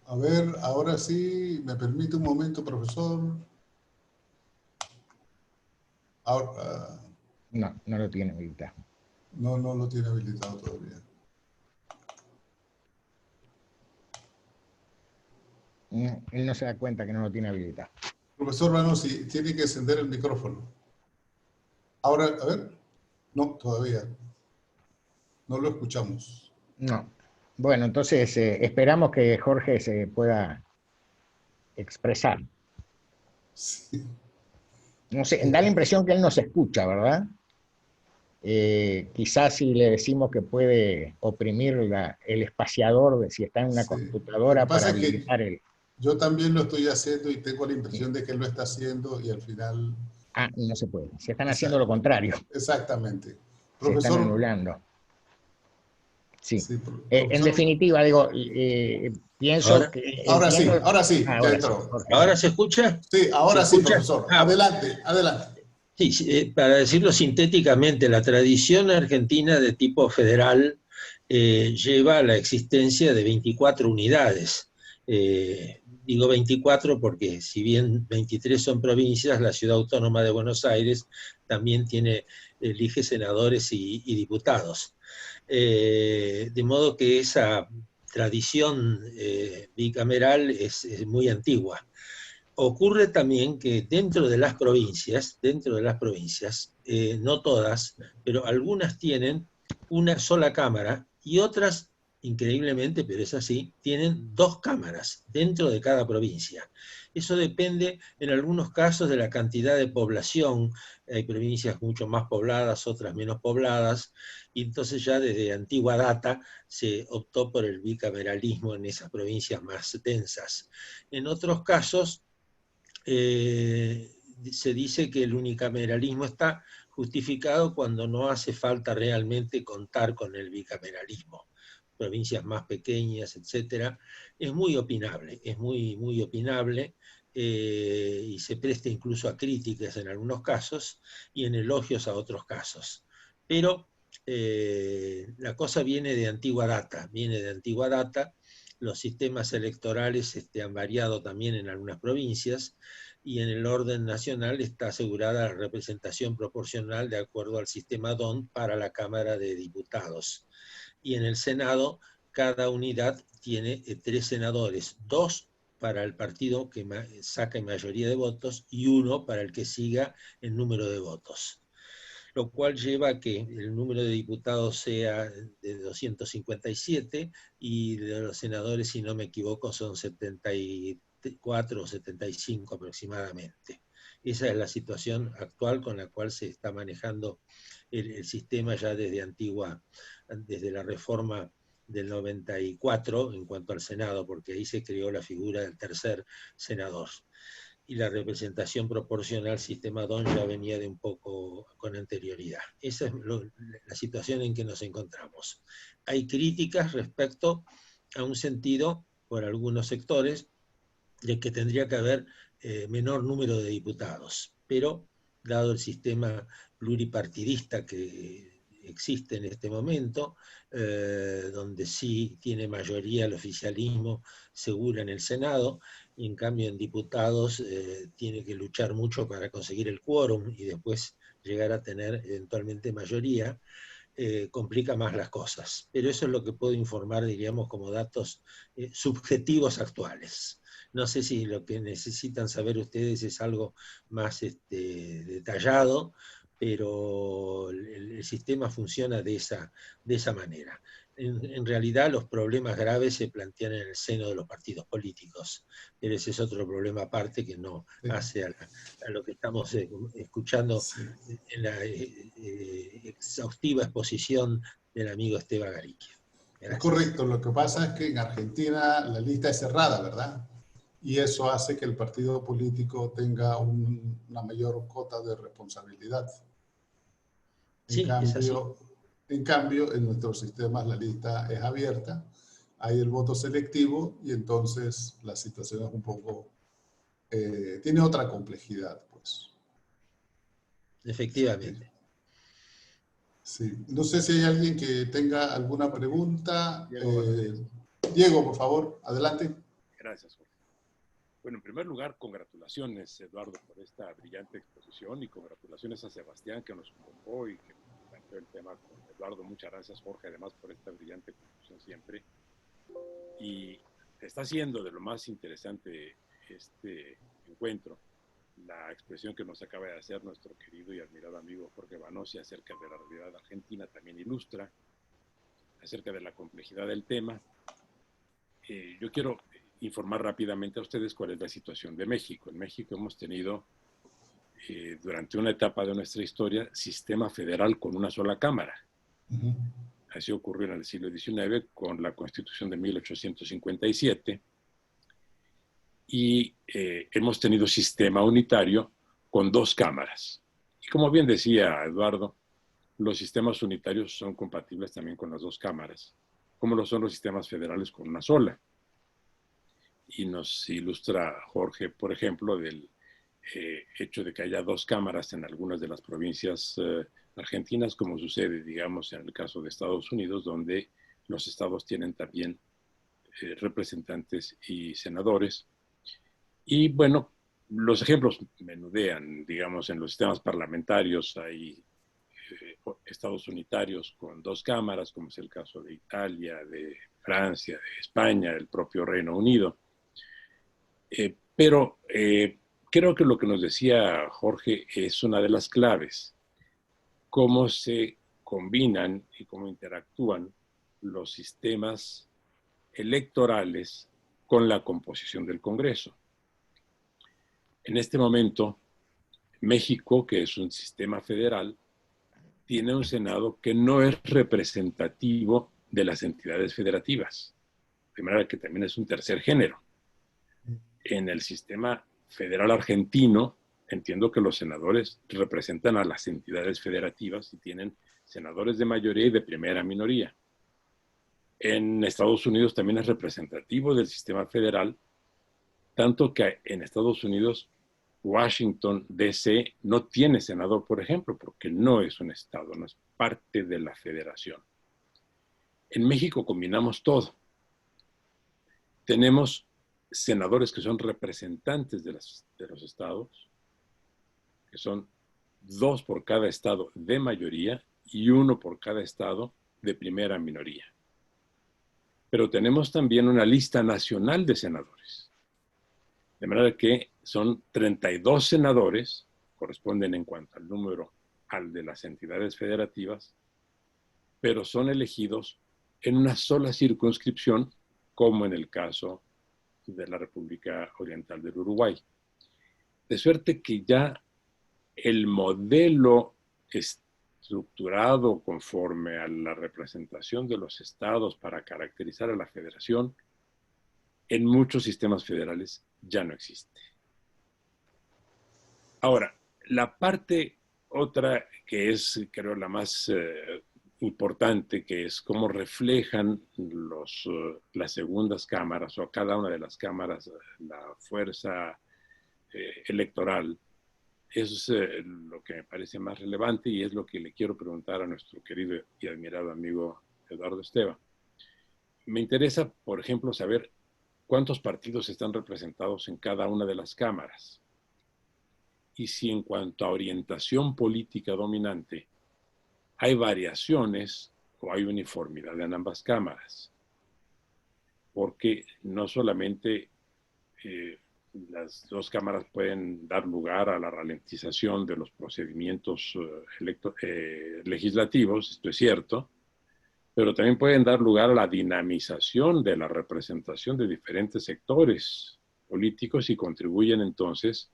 A ver, ahora sí, ¿me permite un momento, profesor? Ahora, No, no lo tiene habilitado. no lo tiene habilitado todavía. Él no se da cuenta que no lo tiene habilitado. Profesor Vanuzzi, tiene que encender el micrófono. Ahora, a ver. No, todavía. No lo escuchamos. No. Bueno, entonces esperamos que Jorge se pueda expresar. Sí. No sé, da la impresión que él nos escucha, ¿verdad? Quizás si le decimos que puede oprimir el espaciador de si está en una Sí. Lo que computadora para pasa es que habilitar el... yo también lo estoy haciendo y tengo la impresión de que él lo está haciendo y al final... Ah, y no se puede. Se están haciendo lo contrario. Exactamente. Se están Profesor... anulando. Sí. Sí, En profesor... definitiva, digo, pienso que Ahora entiendo... sí, ya Ahora sí, entró. Jorge, ¿Ahora dale. se escucha? Sí, ¿Se ahora sí, escucha? profesor. Ah, Adelante, adelante. sí, para decirlo sintéticamente, la tradición argentina de tipo federal lleva a la existencia de 24 unidades. Digo 24 porque si bien 23 son provincias, la Ciudad Autónoma de Buenos Aires también elige senadores y diputados. De modo que esa tradición bicameral es muy antigua. Ocurre también que dentro de las provincias, no todas, pero algunas tienen una sola cámara y otras, increíblemente, pero es así, tienen 2 cámaras dentro de cada provincia. Eso depende en algunos casos de la cantidad de población. Hay provincias mucho más pobladas, otras menos pobladas, y entonces ya desde antigua data se optó por el bicameralismo en esas provincias más densas. En otros casos, se dice que el unicameralismo está justificado cuando no hace falta realmente contar con el bicameralismo. Provincias más pequeñas, etcétera, es muy opinable, muy opinable, y se presta incluso a críticas en algunos casos y en elogios a otros casos. Pero la cosa viene de antigua data, los sistemas electorales han variado también en algunas provincias, y en el orden nacional está asegurada la representación proporcional de acuerdo al sistema DON para la Cámara de Diputados. Y en el Senado, cada unidad tiene 3 senadores, 2 para el partido que saca mayoría de votos y 1 para el que siga el número de votos. Lo cual lleva a que el número de diputados sea de 257 y de los senadores, si no me equivoco, son 74 o 75 aproximadamente. Esa es la situación actual con la cual se está manejando el sistema ya desde la reforma del 94 en cuanto al Senado, porque ahí se creó la figura del tercer senador. Y la representación proporcional sistema DON ya venía de un poco con anterioridad. Esa es la situación en que nos encontramos. Hay críticas respecto a un sentido, por algunos sectores, de que tendría que haber menor número de diputados, pero dado el sistema pluripartidista que existe en este momento, donde sí tiene mayoría el oficialismo segura en el Senado, y en cambio en diputados tiene que luchar mucho para conseguir el quórum y después llegar a tener eventualmente mayoría, complica más las cosas. Pero eso es lo que puedo informar, diríamos, como datos subjetivos actuales. No sé si lo que necesitan saber ustedes es algo más detallado, pero el sistema funciona de esa manera. En realidad los problemas graves se plantean en el seno de los partidos políticos, pero ese es otro problema aparte que no hace a lo que estamos escuchando en la exhaustiva exposición del amigo Esteban Gariquio. Es correcto, lo que pasa es que en Argentina la lista es cerrada, ¿verdad? Y eso hace que el partido político tenga una mayor cota de responsabilidad. Sí, es así. En cambio, en nuestros sistemas la lista es abierta, hay el voto selectivo y entonces la situación es un poco, tiene otra complejidad, pues. Efectivamente. Sí. No sé si hay alguien que tenga alguna pregunta. Diego, Diego, por favor, adelante. gracias, Jorge. Bueno, en primer lugar, congratulaciones, Eduardo, por esta brillante exposición y congratulaciones a Sebastián que nos convocó y que planteó el tema con Eduardo. Muchas gracias, Jorge, además por esta brillante exposición siempre. Y está siendo de lo más interesante este encuentro la expresión que nos acaba de hacer nuestro querido y admirado amigo Jorge Vanosi acerca de la realidad argentina también ilustra acerca de la complejidad del tema. Yo quiero informar rápidamente a ustedes cuál es la situación de México. En México hemos tenido durante una etapa de nuestra historia sistema federal con una sola cámara. Así ocurrió en el siglo XIX con la Constitución de 1857 y hemos tenido sistema unitario con dos cámaras. Y como bien decía Eduardo, los sistemas unitarios son compatibles también con las dos cámaras, como lo son los sistemas federales con una sola. Y nos ilustra Jorge, por ejemplo, del hecho de que haya dos cámaras en algunas de las provincias argentinas, como sucede, digamos, en el caso de Estados Unidos, donde los estados tienen también representantes y senadores. Y bueno, los ejemplos menudean, digamos, en los sistemas parlamentarios hay estados unitarios con dos cámaras, como es el caso de Italia, de Francia, de España, el propio Reino Unido. Pero creo que lo que nos decía Jorge es una de las claves, cómo se combinan y cómo interactúan los sistemas electorales con la composición del Congreso. En este momento, México, que es un sistema federal, tiene un Senado que no es representativo de las entidades federativas, de manera que también es un tercer género. En el sistema federal argentino, entiendo que los senadores representan a las entidades federativas y tienen senadores de mayoría y de primera minoría. En Estados Unidos también es representativo del sistema federal, tanto que en Estados Unidos Washington, D.C. no tiene senador, por ejemplo, porque no es un estado, no es parte de la federación. En México combinamos todo. Tenemos senadores que son representantes de los estados, que son 2 por cada estado de mayoría y 1 por cada estado de primera minoría. Pero tenemos también una lista nacional de senadores. De manera que son 32 senadores, corresponden en cuanto al número al de las entidades federativas, pero son elegidos en una sola circunscripción, como en el caso de la República Oriental del Uruguay. De suerte que ya el modelo estructurado conforme a la representación de los estados para caracterizar a la federación, en muchos sistemas federales ya no existe. Ahora, la parte otra que es, creo, la más importante, que es cómo reflejan las segundas cámaras o a cada una de las cámaras la fuerza electoral. Eso es lo que me parece más relevante y es lo que le quiero preguntar a nuestro querido y admirado amigo Eduardo Esteban. Me interesa, por ejemplo, saber cuántos partidos están representados en cada una de las cámaras y si en cuanto a orientación política dominante hay variaciones o hay uniformidad en ambas cámaras. Porque no solamente las dos cámaras pueden dar lugar a la ralentización de los procedimientos legislativos, esto es cierto, pero también pueden dar lugar a la dinamización de la representación de diferentes sectores políticos y contribuyen entonces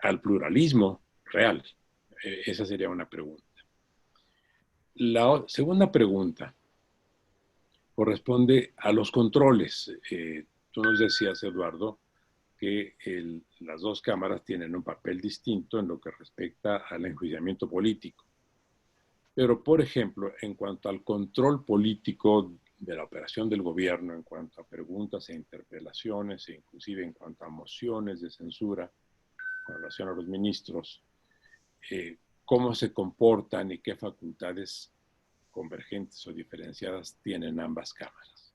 al pluralismo real. Esa sería una pregunta. La segunda pregunta corresponde a los controles. Tú nos decías, Eduardo, que las dos cámaras tienen un papel distinto en lo que respecta al enjuiciamiento político. Pero, por ejemplo, en cuanto al control político de la operación del gobierno, en cuanto a preguntas e interpelaciones, e inclusive en cuanto a mociones de censura con relación a los ministros, cómo se comportan y qué facultades convergentes o diferenciadas tienen ambas cámaras.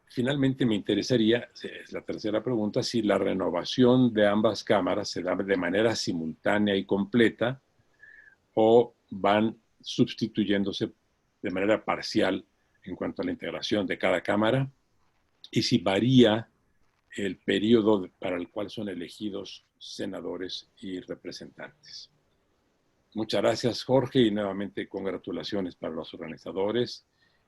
Finalmente me interesaría, es la tercera pregunta, si la renovación de ambas cámaras se da de manera simultánea y completa o van sustituyéndose de manera parcial en cuanto a la integración de cada cámara, y si varía el periodo para el cual son elegidos senadores y representantes. Muchas gracias, Jorge, y nuevamente congratulaciones para los organizadores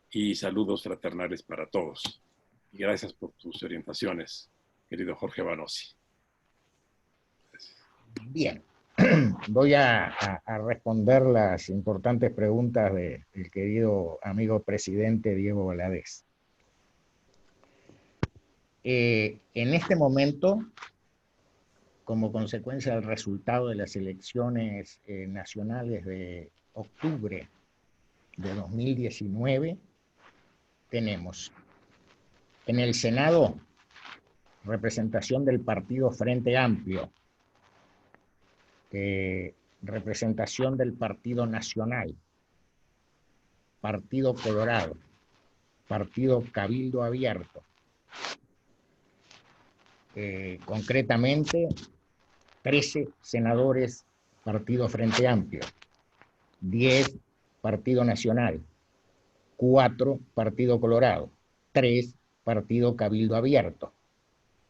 y saludos fraternales para todos. Y gracias por tus orientaciones, querido Jorge Vanosi. Gracias. Bien, voy a responder las importantes preguntas del querido amigo presidente Diego Valadez. En este momento, como consecuencia del resultado de las elecciones nacionales de octubre de 2019, tenemos en el Senado representación del Partido Frente Amplio, representación del Partido Nacional, Partido Colorado, Partido Cabildo Abierto, concretamente 13 senadores Partido Frente Amplio, 10 Partido Nacional, 4 Partido Colorado, 3 Partido Cabildo Abierto,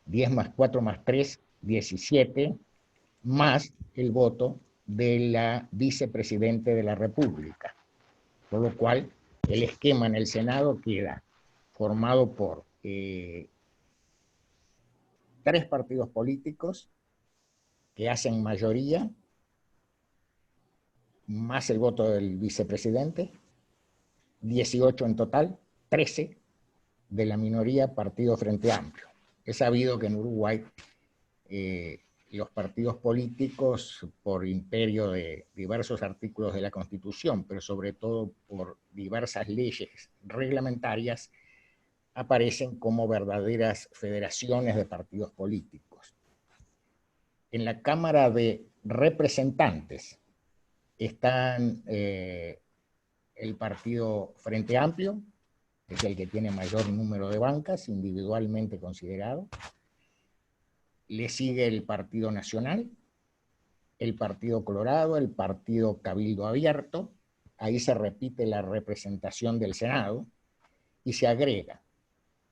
10 más 4 más 3, 17, más el voto de la vicepresidente de la República. Por lo cual, el esquema en el Senado queda formado por 3 partidos políticos que hacen mayoría, más el voto del vicepresidente, 18 en total, 13 de la minoría Partido Frente Amplio. Es sabido que en Uruguay los partidos políticos, por imperio de diversos artículos de la Constitución, pero sobre todo por diversas leyes reglamentarias, aparecen como verdaderas federaciones de partidos políticos. En la Cámara de Representantes están el Partido Frente Amplio, que es el que tiene mayor número de bancas, individualmente considerado. Le sigue el Partido Nacional, el Partido Colorado, el Partido Cabildo Abierto. Ahí se repite la representación del Senado y se agrega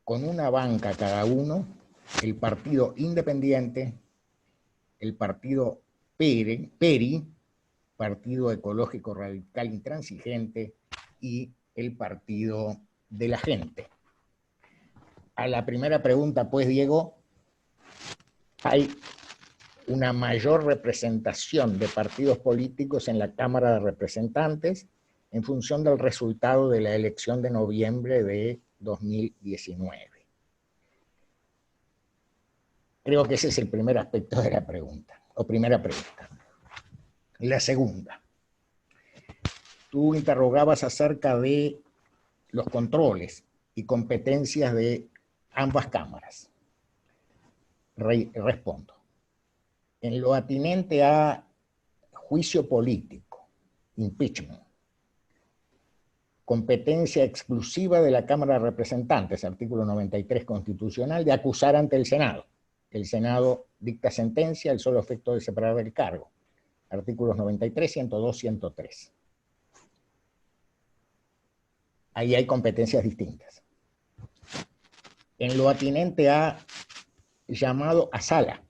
con una banca cada uno el Partido Independiente, el Partido PERI, Partido Ecológico Radical Intransigente, y el Partido de la Gente. A la primera pregunta, pues, Diego, hay una mayor representación de partidos políticos en la Cámara de Representantes en función del resultado de la elección de noviembre de 2019. Creo que ese es el primer aspecto de la pregunta, o primera pregunta. La segunda, tú interrogabas acerca de los controles y competencias de ambas cámaras. Respondo. En lo atinente a juicio político, impeachment, competencia exclusiva de la Cámara de Representantes, artículo 93 constitucional, de acusar ante el Senado. El Senado dicta sentencia al solo efecto de separar del cargo. Artículos 93, 102, 103. Ahí hay competencias distintas. En lo atinente a llamado a sala,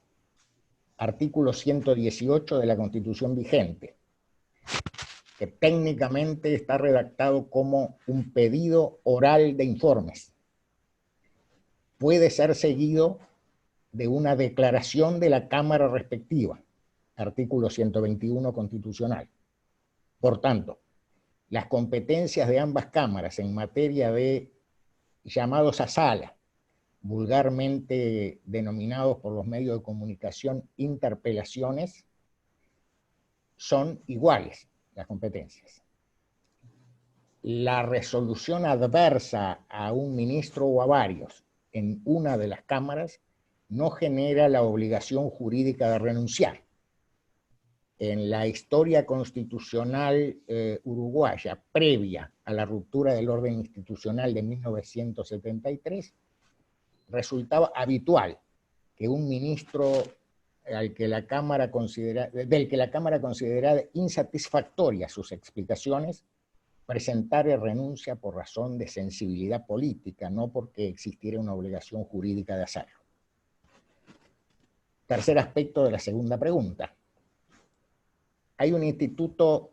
artículo 118 de la Constitución vigente, que técnicamente está redactado como un pedido oral de informes. Puede ser seguido de una declaración de la Cámara respectiva, artículo 121 constitucional. Por tanto, las competencias de ambas cámaras en materia de llamados a sala, vulgarmente denominados por los medios de comunicación interpelaciones, son iguales. las competencias. La resolución adversa a un ministro o a varios en una de las cámaras no genera la obligación jurídica de renunciar. En la historia constitucional uruguaya, previa a la ruptura del orden institucional de 1973, resultaba habitual que un ministro del que la Cámara considerara insatisfactorias sus explicaciones, presentara renuncia por razón de sensibilidad política, no porque existiera una obligación jurídica de hacerlo. Tercer aspecto de la segunda pregunta. Hay un instituto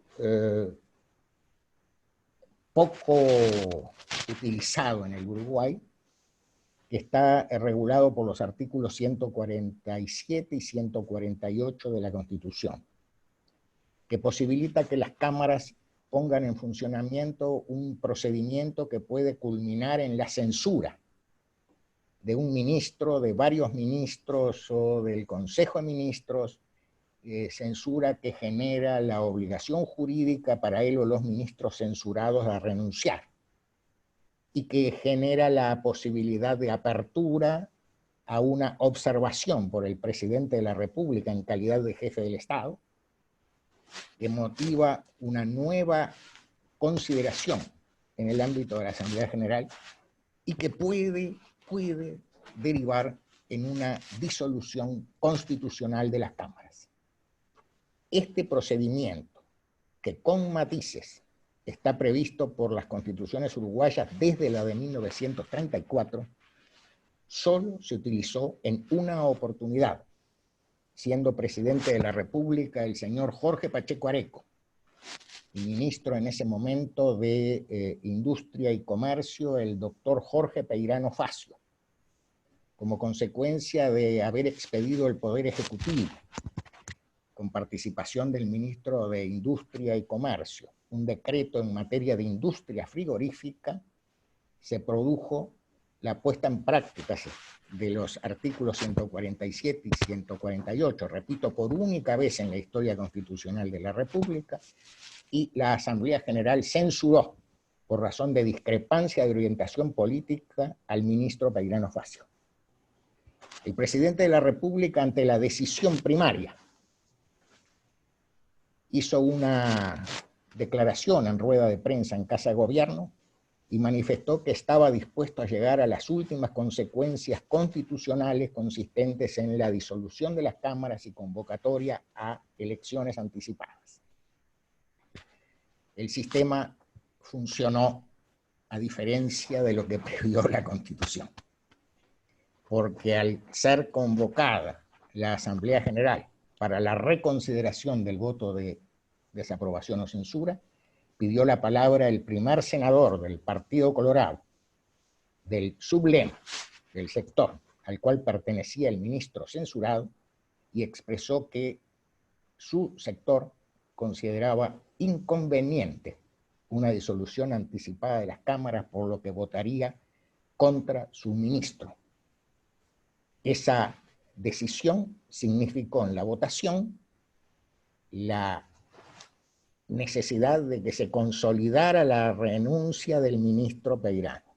poco utilizado en el Uruguay, que está regulado por los artículos 147 y 148 de la Constitución, que posibilita que las cámaras pongan en funcionamiento un procedimiento que puede culminar en la censura de un ministro, de varios ministros o del Consejo de Ministros, censura que genera la obligación jurídica para él o los ministros censurados a renunciar, y que genera la posibilidad de apertura a una observación por el presidente de la República en calidad de jefe del Estado, que motiva una nueva consideración en el ámbito de la Asamblea General y que puede derivar en una disolución constitucional de las cámaras. Este procedimiento, que con matices está previsto por las constituciones uruguayas desde la de 1934, solo se utilizó en una oportunidad, siendo presidente de la República el señor Jorge Pacheco Areco, y ministro en ese momento de Industria y Comercio, el doctor Jorge Peirano Facio, como consecuencia de haber expedido el Poder Ejecutivo, con participación del ministro de Industria y Comercio, un decreto en materia de industria frigorífica, se produjo la puesta en práctica de los artículos 147 y 148, repito, por única vez en la historia constitucional de la República, y la Asamblea General censuró, por razón de discrepancia de orientación política, al ministro Peirano Facio. El presidente de la República, ante la decisión primaria, hizo una declaración en rueda de prensa en Casa de Gobierno y manifestó que estaba dispuesto a llegar a las últimas consecuencias constitucionales consistentes en la disolución de las cámaras y convocatoria a elecciones anticipadas. El sistema funcionó a diferencia de lo que previó la Constitución, porque al ser convocada la Asamblea General para la reconsideración del voto de desaprobación o censura, pidió la palabra el primer senador del Partido Colorado, del sublema del sector al cual pertenecía el ministro censurado, y expresó que su sector consideraba inconveniente una disolución anticipada de las cámaras, por lo que votaría contra su ministro. Esa decisión significó en la votación la necesidad de que se consolidara la renuncia del ministro Peirano.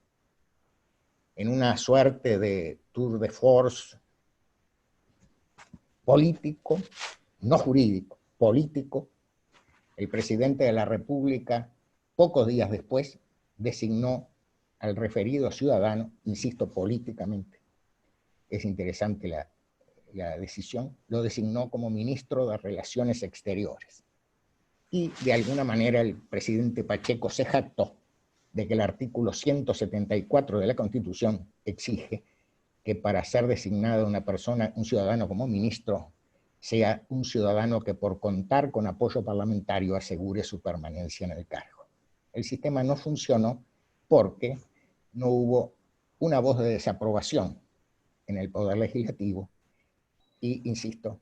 En una suerte de tour de force político, no jurídico, político, el presidente de la República, pocos días después, designó al referido ciudadano, insisto, políticamente, es interesante la decisión, lo designó como ministro de Relaciones Exteriores. Y de alguna manera el presidente Pacheco se jactó de que el artículo 174 de la Constitución exige que para ser designada una persona, un ciudadano como ministro, sea un ciudadano que por contar con apoyo parlamentario asegure su permanencia en el cargo. El sistema no funcionó porque no hubo una voz de desaprobación en el Poder Legislativo y insisto,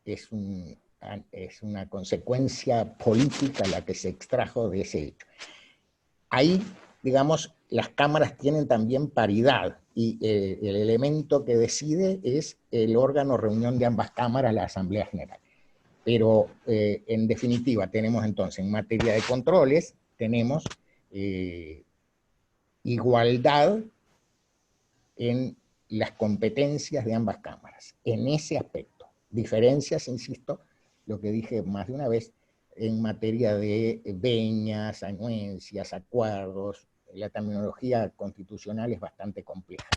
es una consecuencia política la que se extrajo de ese hecho. Ahí, digamos, las cámaras tienen también paridad y el elemento que decide es el órgano reunión de ambas cámaras, la Asamblea General. Pero en definitiva tenemos entonces en materia de controles, tenemos igualdad en las competencias de ambas cámaras, en ese aspecto. Diferencias, insisto, lo que dije más de una vez, en materia de veñas, anuencias, acuerdos. La terminología constitucional es bastante compleja.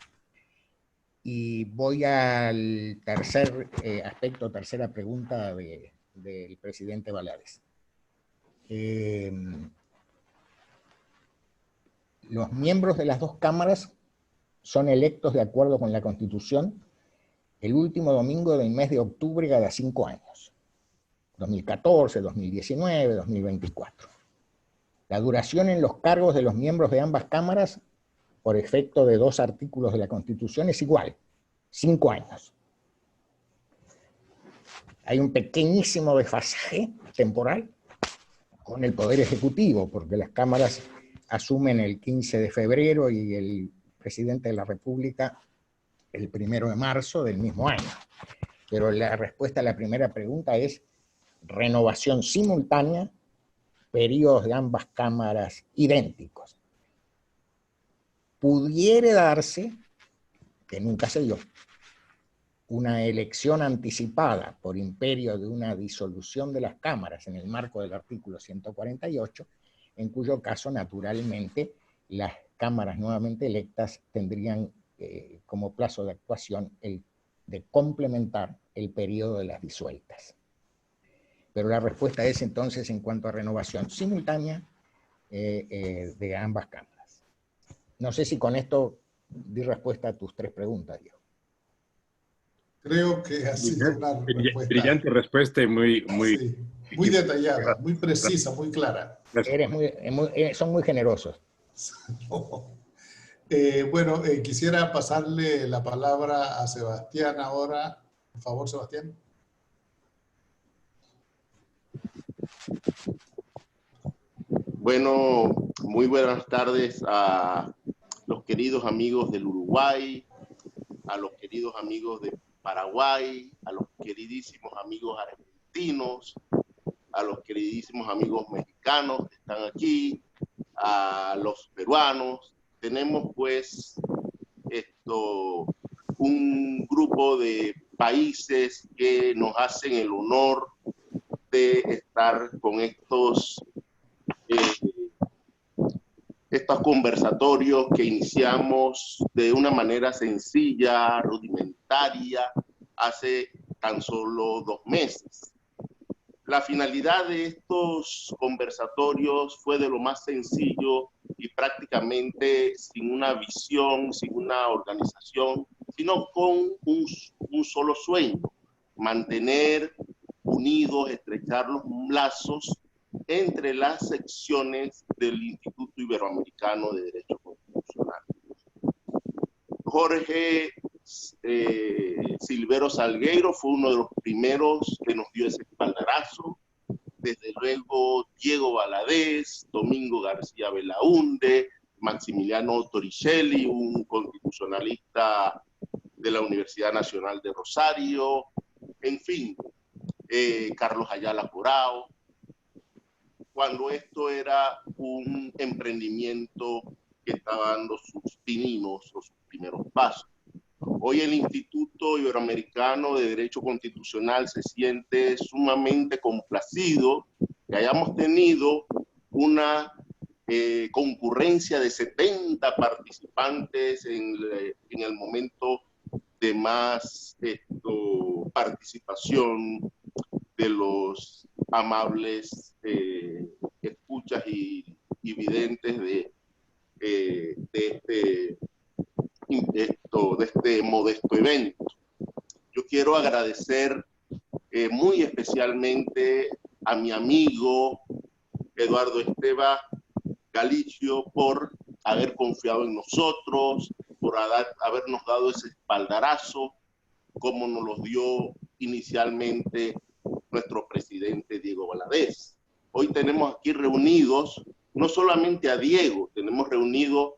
Y voy al tercer aspecto, tercera pregunta del presidente Valadez. Los miembros de las dos cámaras son electos de acuerdo con la Constitución el último domingo del mes de octubre cada 5 años. 2014, 2019, 2024. La duración en los cargos de los miembros de ambas cámaras, por efecto de 2 artículos de la Constitución, es igual, 5 años. Hay un pequeñísimo desfasaje temporal con el Poder Ejecutivo, porque las cámaras asumen el 15 de febrero y el presidente de la República el 1 de marzo del mismo año. Pero la respuesta a la primera pregunta es renovación simultánea, periodos de ambas cámaras idénticos. Pudiera darse, que nunca se dio, una elección anticipada por imperio de una disolución de las cámaras en el marco del artículo 148, en cuyo caso, naturalmente, las cámaras nuevamente electas tendrían como plazo de actuación el de complementar el periodo de las disueltas. Pero la respuesta es entonces en cuanto a renovación simultánea de ambas cámaras. No sé si con esto di respuesta a tus 3 preguntas, Diego. Creo que ha sido una respuesta. Brillante respuesta y muy Sí, muy detallada, muy precisa, muy clara. Son muy generosos. Bueno, quisiera pasarle la palabra a Sebastián ahora. Por favor, Sebastián. Bueno, muy buenas tardes a los queridos amigos del Uruguay, a los queridos amigos de Paraguay, a los queridísimos amigos argentinos, a los queridísimos amigos mexicanos que están aquí, a los peruanos. Tenemos pues un grupo de países que nos hacen el honor de estar con estos conversatorios que iniciamos de una manera sencilla, rudimentaria, hace tan solo 2 meses. La finalidad de estos conversatorios fue de lo más sencillo y prácticamente sin una visión, sin una organización, sino con un solo sueño: mantener unidos, estrechar los lazos entre las secciones del Instituto Iberoamericano de Derecho Constitucional. Jorge Silvero Salgueiro fue uno de los primeros que nos dio ese espaldarazo. Desde luego Diego Valadez, Domingo García Belaunde, Maximiliano Torricelli, un constitucionalista de la Universidad Nacional de Rosario, en fin, Carlos Ayala Corao, cuando esto era un emprendimiento que estaba dando sus pininos o sus primeros pasos. Hoy el Instituto Iberoamericano de Derecho Constitucional se siente sumamente complacido que hayamos tenido una concurrencia de 70 participantes en el momento de más participación de los amables escuchas y videntes de este modesto evento. Yo quiero agradecer muy especialmente a mi amigo Eduardo Esteban Galicio por haber confiado en nosotros, por habernos dado ese espaldarazo, como nos lo dio inicialmente nuestro presidente Diego Valadez. Hoy tenemos aquí reunidos no solamente a Diego, tenemos reunidos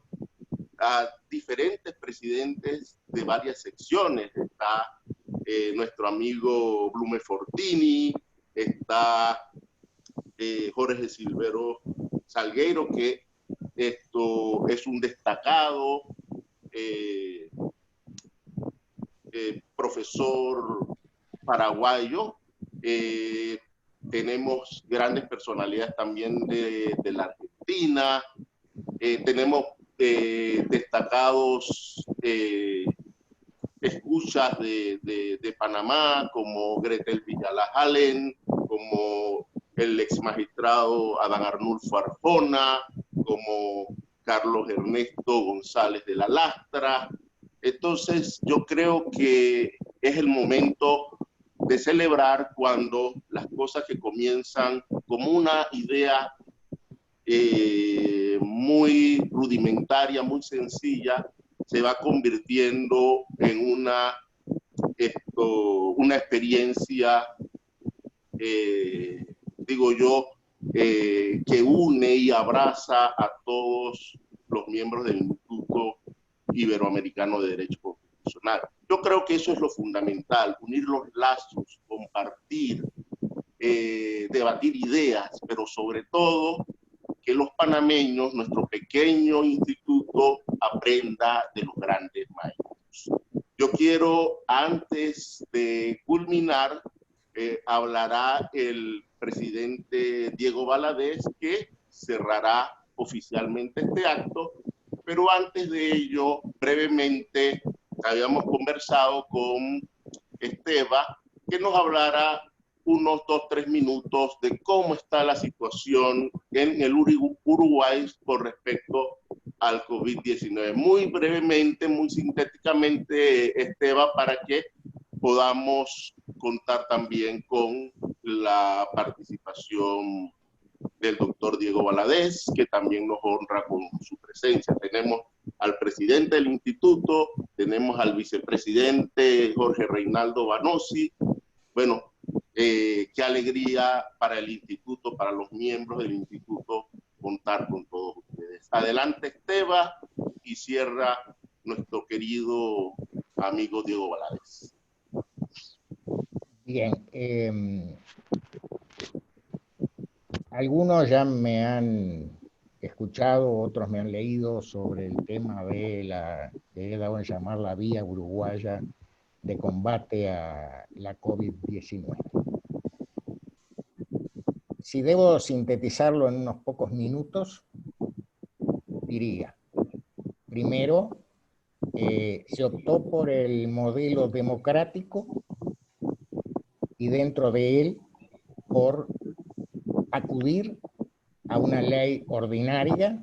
a diferentes presidentes de varias secciones. Está nuestro amigo Blume Fortini, está Jorge Silvero Salgueiro, que esto es un destacado profesor paraguayo. Tenemos grandes personalidades también de la Argentina. Tenemos destacados escuchas de Panamá, como Gretel Villalajalen, como el ex magistrado Adán Arnulfo Arjona, como Carlos Ernesto González de la Lastra. Entonces, yo creo que es el momento de celebrar cuando las cosas que comienzan como una idea muy rudimentaria, muy sencilla, se va convirtiendo en una experiencia, digo yo, que une y abraza a todos los miembros del Instituto Iberoamericano de Derecho Constitucional. Yo creo que eso es lo fundamental, unir los lazos, compartir, debatir ideas, pero sobre todo que los panameños, nuestro pequeño instituto, aprenda de los grandes maestros. Yo quiero, antes de culminar, hablará el presidente Diego Valadez, que cerrará oficialmente este acto, pero antes de ello, brevemente, habíamos conversado con Esteba, que nos hablará unos 2-3 minutos de cómo está la situación en el Uruguay con respecto al COVID-19. Muy brevemente, muy sintéticamente, Esteba, para que podamos contar también con la participación del doctor Diego Valadez, que también nos honra con su presencia. Tenemos al presidente del instituto, tenemos al vicepresidente Jorge Reinaldo Banossi. Bueno, qué alegría para el instituto, para los miembros del instituto, contar con todos ustedes. Adelante, Esteba, y cierra nuestro querido amigo Diego Valadez. Bien, algunos ya me han escuchado, otros me han leído sobre el tema de la que he dado en llamar la vía uruguaya de combate a la COVID-19. Si debo sintetizarlo en unos pocos minutos, diría, primero, se optó por el modelo democrático y dentro de él por acudir a una ley ordinaria,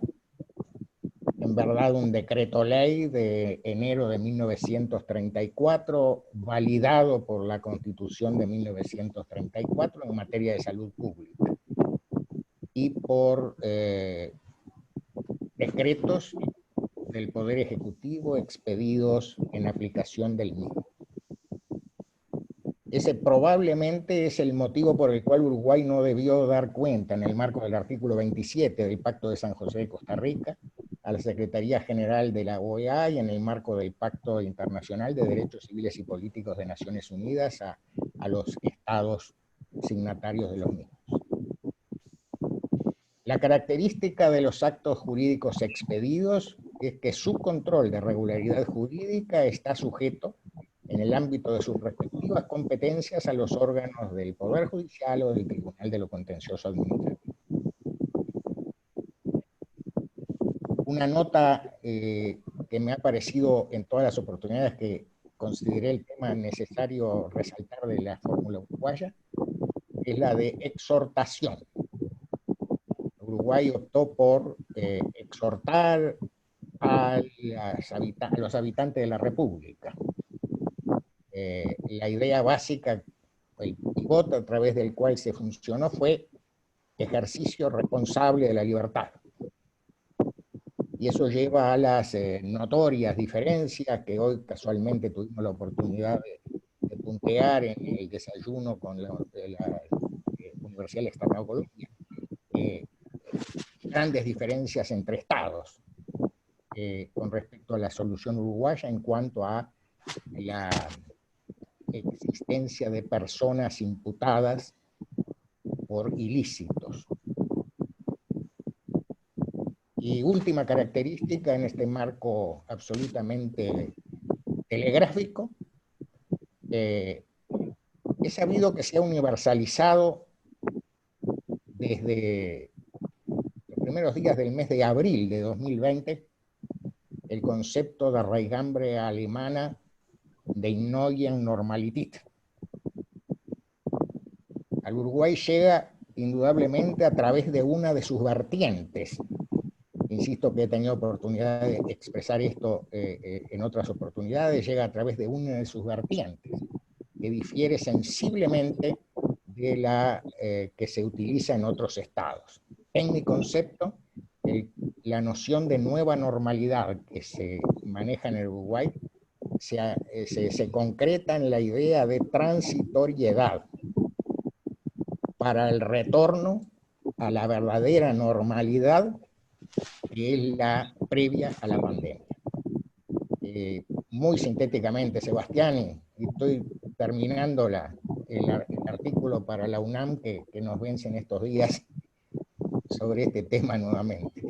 en verdad un decreto ley de enero de 1934, validado por la Constitución de 1934 en materia de salud pública, y por decretos del Poder Ejecutivo expedidos en aplicación del mismo. Ese probablemente es el motivo por el cual Uruguay no debió dar cuenta, en el marco del artículo 27 del Pacto de San José de Costa Rica, a la Secretaría General de la OEA y en el marco del Pacto Internacional de Derechos Civiles y Políticos de Naciones Unidas a los estados signatarios de los mismos. La característica de los actos jurídicos expedidos es que su control de regularidad jurídica está sujeto, en el ámbito de sus respectivas competencias, a los órganos del Poder Judicial o del Tribunal de lo Contencioso Administrativo. Una nota que me ha parecido en todas las oportunidades que consideré el tema necesario resaltar de la fórmula uruguaya es la de exhortación. Uruguay optó por exhortar a los habitantes de la República. La idea básica, el pivote a través del cual se funcionó fue ejercicio responsable de la libertad. Y eso lleva a las notorias diferencias que hoy casualmente tuvimos la oportunidad de puntear en el desayuno con la Universidad del Externado de Colombia. Grandes diferencias entre estados con respecto a la solución uruguaya en cuanto a la existencia de personas imputadas por ilícitos. Y última característica en este marco absolutamente telegráfico, he sabido que se ha universalizado desde los primeros días del mes de abril de 2020 el concepto de raigambre alemana de Neuen Normalität. Al Uruguay llega indudablemente a través de una de sus vertientes. Insisto que he tenido oportunidad de expresar esto en otras oportunidades, llega a través de una de sus vertientes, que difiere sensiblemente de la que se utiliza en otros estados. En mi concepto, la noción de nueva normalidad que se maneja en el Uruguay se concreta en la idea de transitoriedad para el retorno a la verdadera normalidad que es la previa a la pandemia. Muy sintéticamente, Sebastián, y estoy terminando el artículo para la UNAM que nos vence en estos días sobre este tema nuevamente.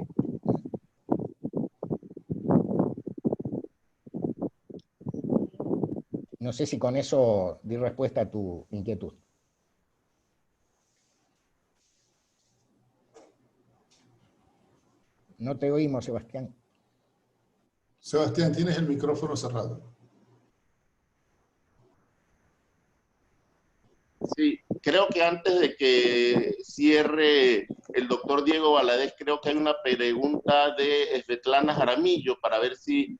No sé si con eso di respuesta a tu inquietud. No te oímos, Sebastián. Sebastián, tienes el micrófono cerrado. Sí, creo que antes de que cierre el doctor Diego Valadez, creo que hay una pregunta de Svetlana Jaramillo para ver si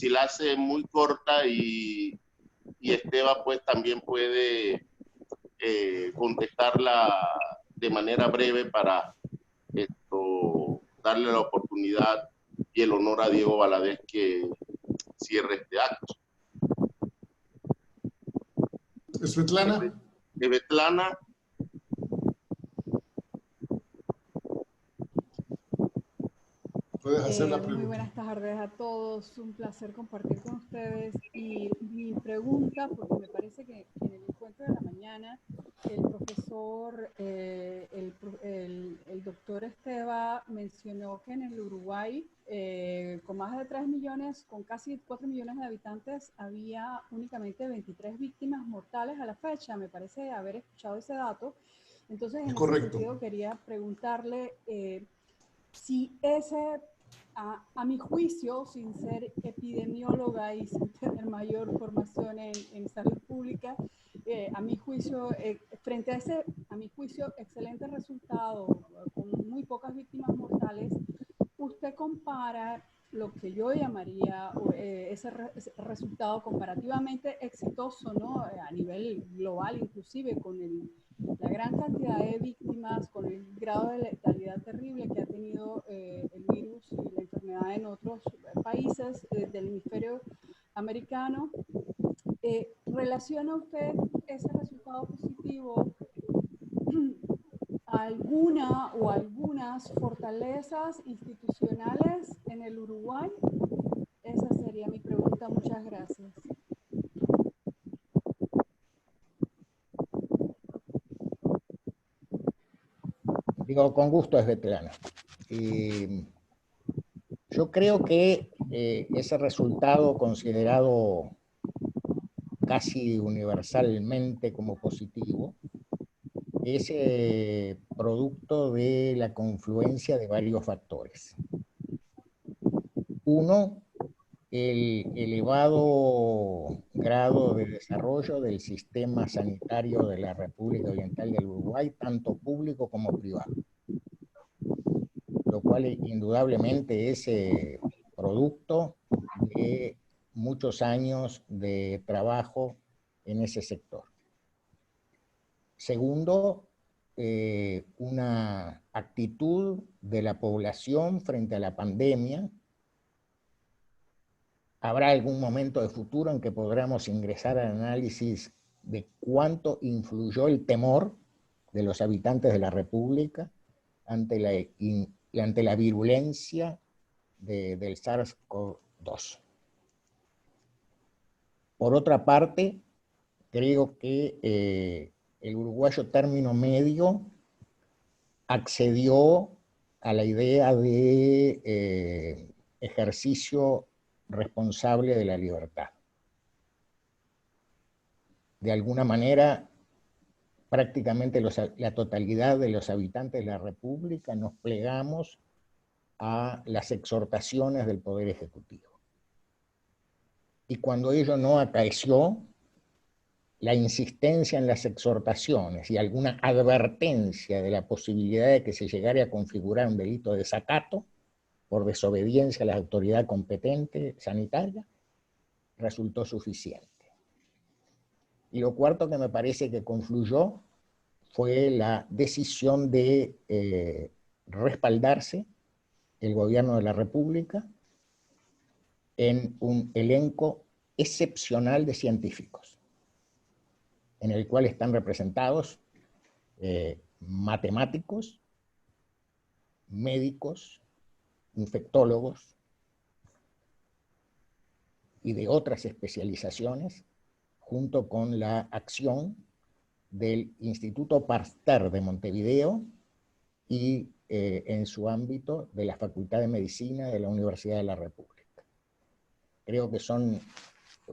la hace muy corta y Esteban pues también puede contestarla de manera breve para darle la oportunidad y el honor a Diego Valadez que cierre este acto. Svetlana. Svetlana. Puedes hacer la pregunta. Muy buenas tardes a todos, un placer compartir con ustedes. Y mi pregunta, porque me parece que en el encuentro de la mañana el profesor, el doctor Esteban mencionó que en el Uruguay, con más de 3 millones, con casi 4 millones de habitantes, había únicamente 23 víctimas mortales a la fecha. Me parece haber escuchado ese dato. Entonces, en ese sentido, quería preguntarle si ese, a mi juicio, sin ser epidemióloga y sin tener mayor formación en salud pública, a mi juicio, frente a ese, a mi juicio, excelente resultado, con muy pocas víctimas mortales, usted compara lo que yo llamaría ese resultado comparativamente exitoso, ¿no? A nivel global, inclusive con la gran cantidad de víctimas, con el grado de letalidad terrible que ha tenido el virus y la enfermedad en otros países del hemisferio americano. ¿Relaciona usted ese resultado positivo a alguna o algunas fortalezas institucionales en el Uruguay? Esa sería mi pregunta. Muchas gracias. Digo, con gusto, Svetlana. Yo creo que ese resultado considerado casi universalmente como positivo es producto de la confluencia de varios factores. Uno, el elevado grado de desarrollo del sistema sanitario de la República Oriental del Uruguay, tanto público como privado, lo cual indudablemente es producto de muchos años de trabajo en ese sector. Segundo, una actitud de la población frente a la pandemia. Habrá algún momento de futuro en que podremos ingresar al análisis de cuánto influyó el temor de los habitantes de la República ante la virulencia del SARS-CoV-2. Por otra parte, creo que el uruguayo término medio accedió a la idea de ejercicio responsable de la libertad. De alguna manera, prácticamente la totalidad de los habitantes de la República nos plegamos a las exhortaciones del Poder Ejecutivo. Y cuando ello no acaeció, la insistencia en las exhortaciones y alguna advertencia de la posibilidad de que se llegara a configurar un delito de desacato por desobediencia a la autoridad competente sanitaria, resultó suficiente. Y lo cuarto que me parece que confluyó fue la decisión de respaldarse el gobierno de la República en un elenco excepcional de científicos, en el cual están representados matemáticos, médicos, infectólogos y de otras especializaciones, junto con la acción del Instituto Pasteur de Montevideo y en su ámbito de la Facultad de Medicina de la Universidad de la República. Creo que son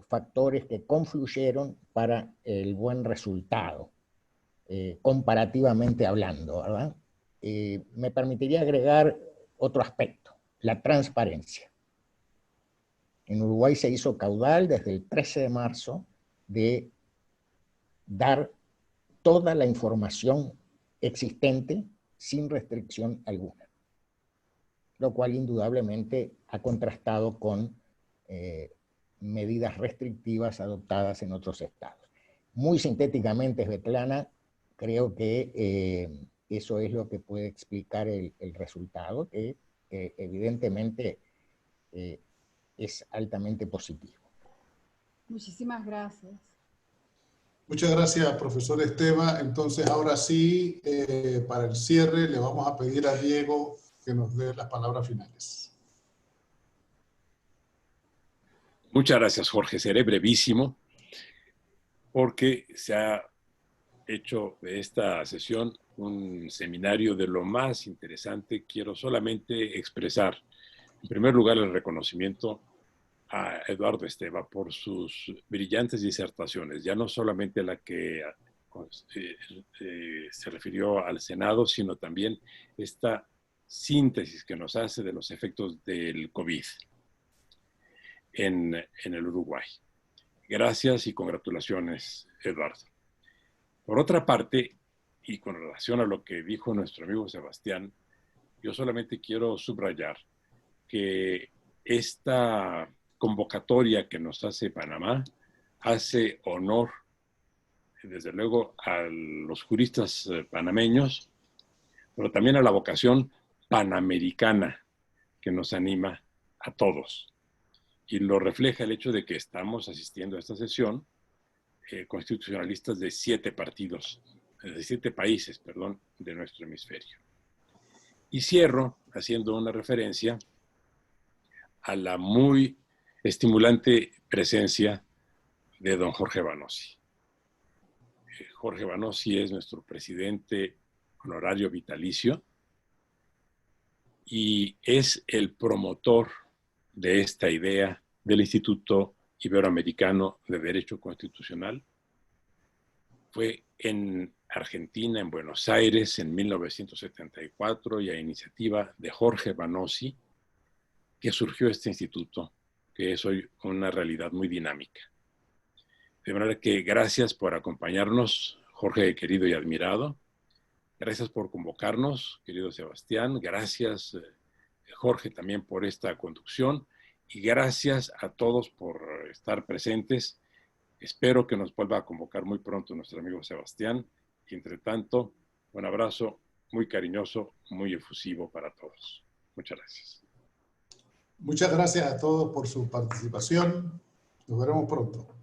factores que confluyeron para el buen resultado, comparativamente hablando, ¿verdad? Me permitiría agregar otro aspecto, la transparencia. En Uruguay se hizo caudal desde el 13 de marzo de dar toda la información existente sin restricción alguna, lo cual indudablemente ha contrastado con medidas restrictivas adoptadas en otros estados. Muy sintéticamente, Svetlana, creo que eso es lo que puede explicar el resultado, que evidentemente es altamente positivo. Muchísimas gracias. Muchas gracias, profesor Esteva. Entonces, ahora sí, para el cierre, le vamos a pedir a Diego que nos dé las palabras finales. Muchas gracias, Jorge. Seré brevísimo porque se ha hecho de esta sesión un seminario de lo más interesante. Quiero solamente expresar, en primer lugar, el reconocimiento a Eduardo Esteva por sus brillantes disertaciones, ya no solamente la que se refirió al Senado, sino también esta síntesis que nos hace de los efectos del COVID en el Uruguay. Gracias y congratulaciones, Eduardo. Por otra parte, y con relación a lo que dijo nuestro amigo Sebastián, yo solamente quiero subrayar que esta convocatoria que nos hace Panamá hace honor, desde luego, a los juristas panameños, pero también a la vocación panamericana que nos anima a todos. Y lo refleja el hecho de que estamos asistiendo a esta sesión constitucionalistas de 7 países, de nuestro hemisferio. Y cierro haciendo una referencia a la muy estimulante presencia de don Jorge Vanossi. Jorge Vanossi es nuestro presidente honorario vitalicio y es el promotor de esta idea del Instituto Iberoamericano de Derecho Constitucional. Fue en Argentina, en Buenos Aires, en 1974, y a iniciativa de Jorge Vanossi, que surgió este instituto, que es hoy una realidad muy dinámica. De manera que gracias por acompañarnos, Jorge querido y admirado. Gracias por convocarnos, querido Sebastián. Gracias, Jorge, también por esta conducción. Y gracias a todos por estar presentes. Espero que nos vuelva a convocar muy pronto nuestro amigo Sebastián. Y entre tanto, un abrazo muy cariñoso, muy efusivo para todos. Muchas gracias. Muchas gracias a todos por su participación. Nos veremos pronto.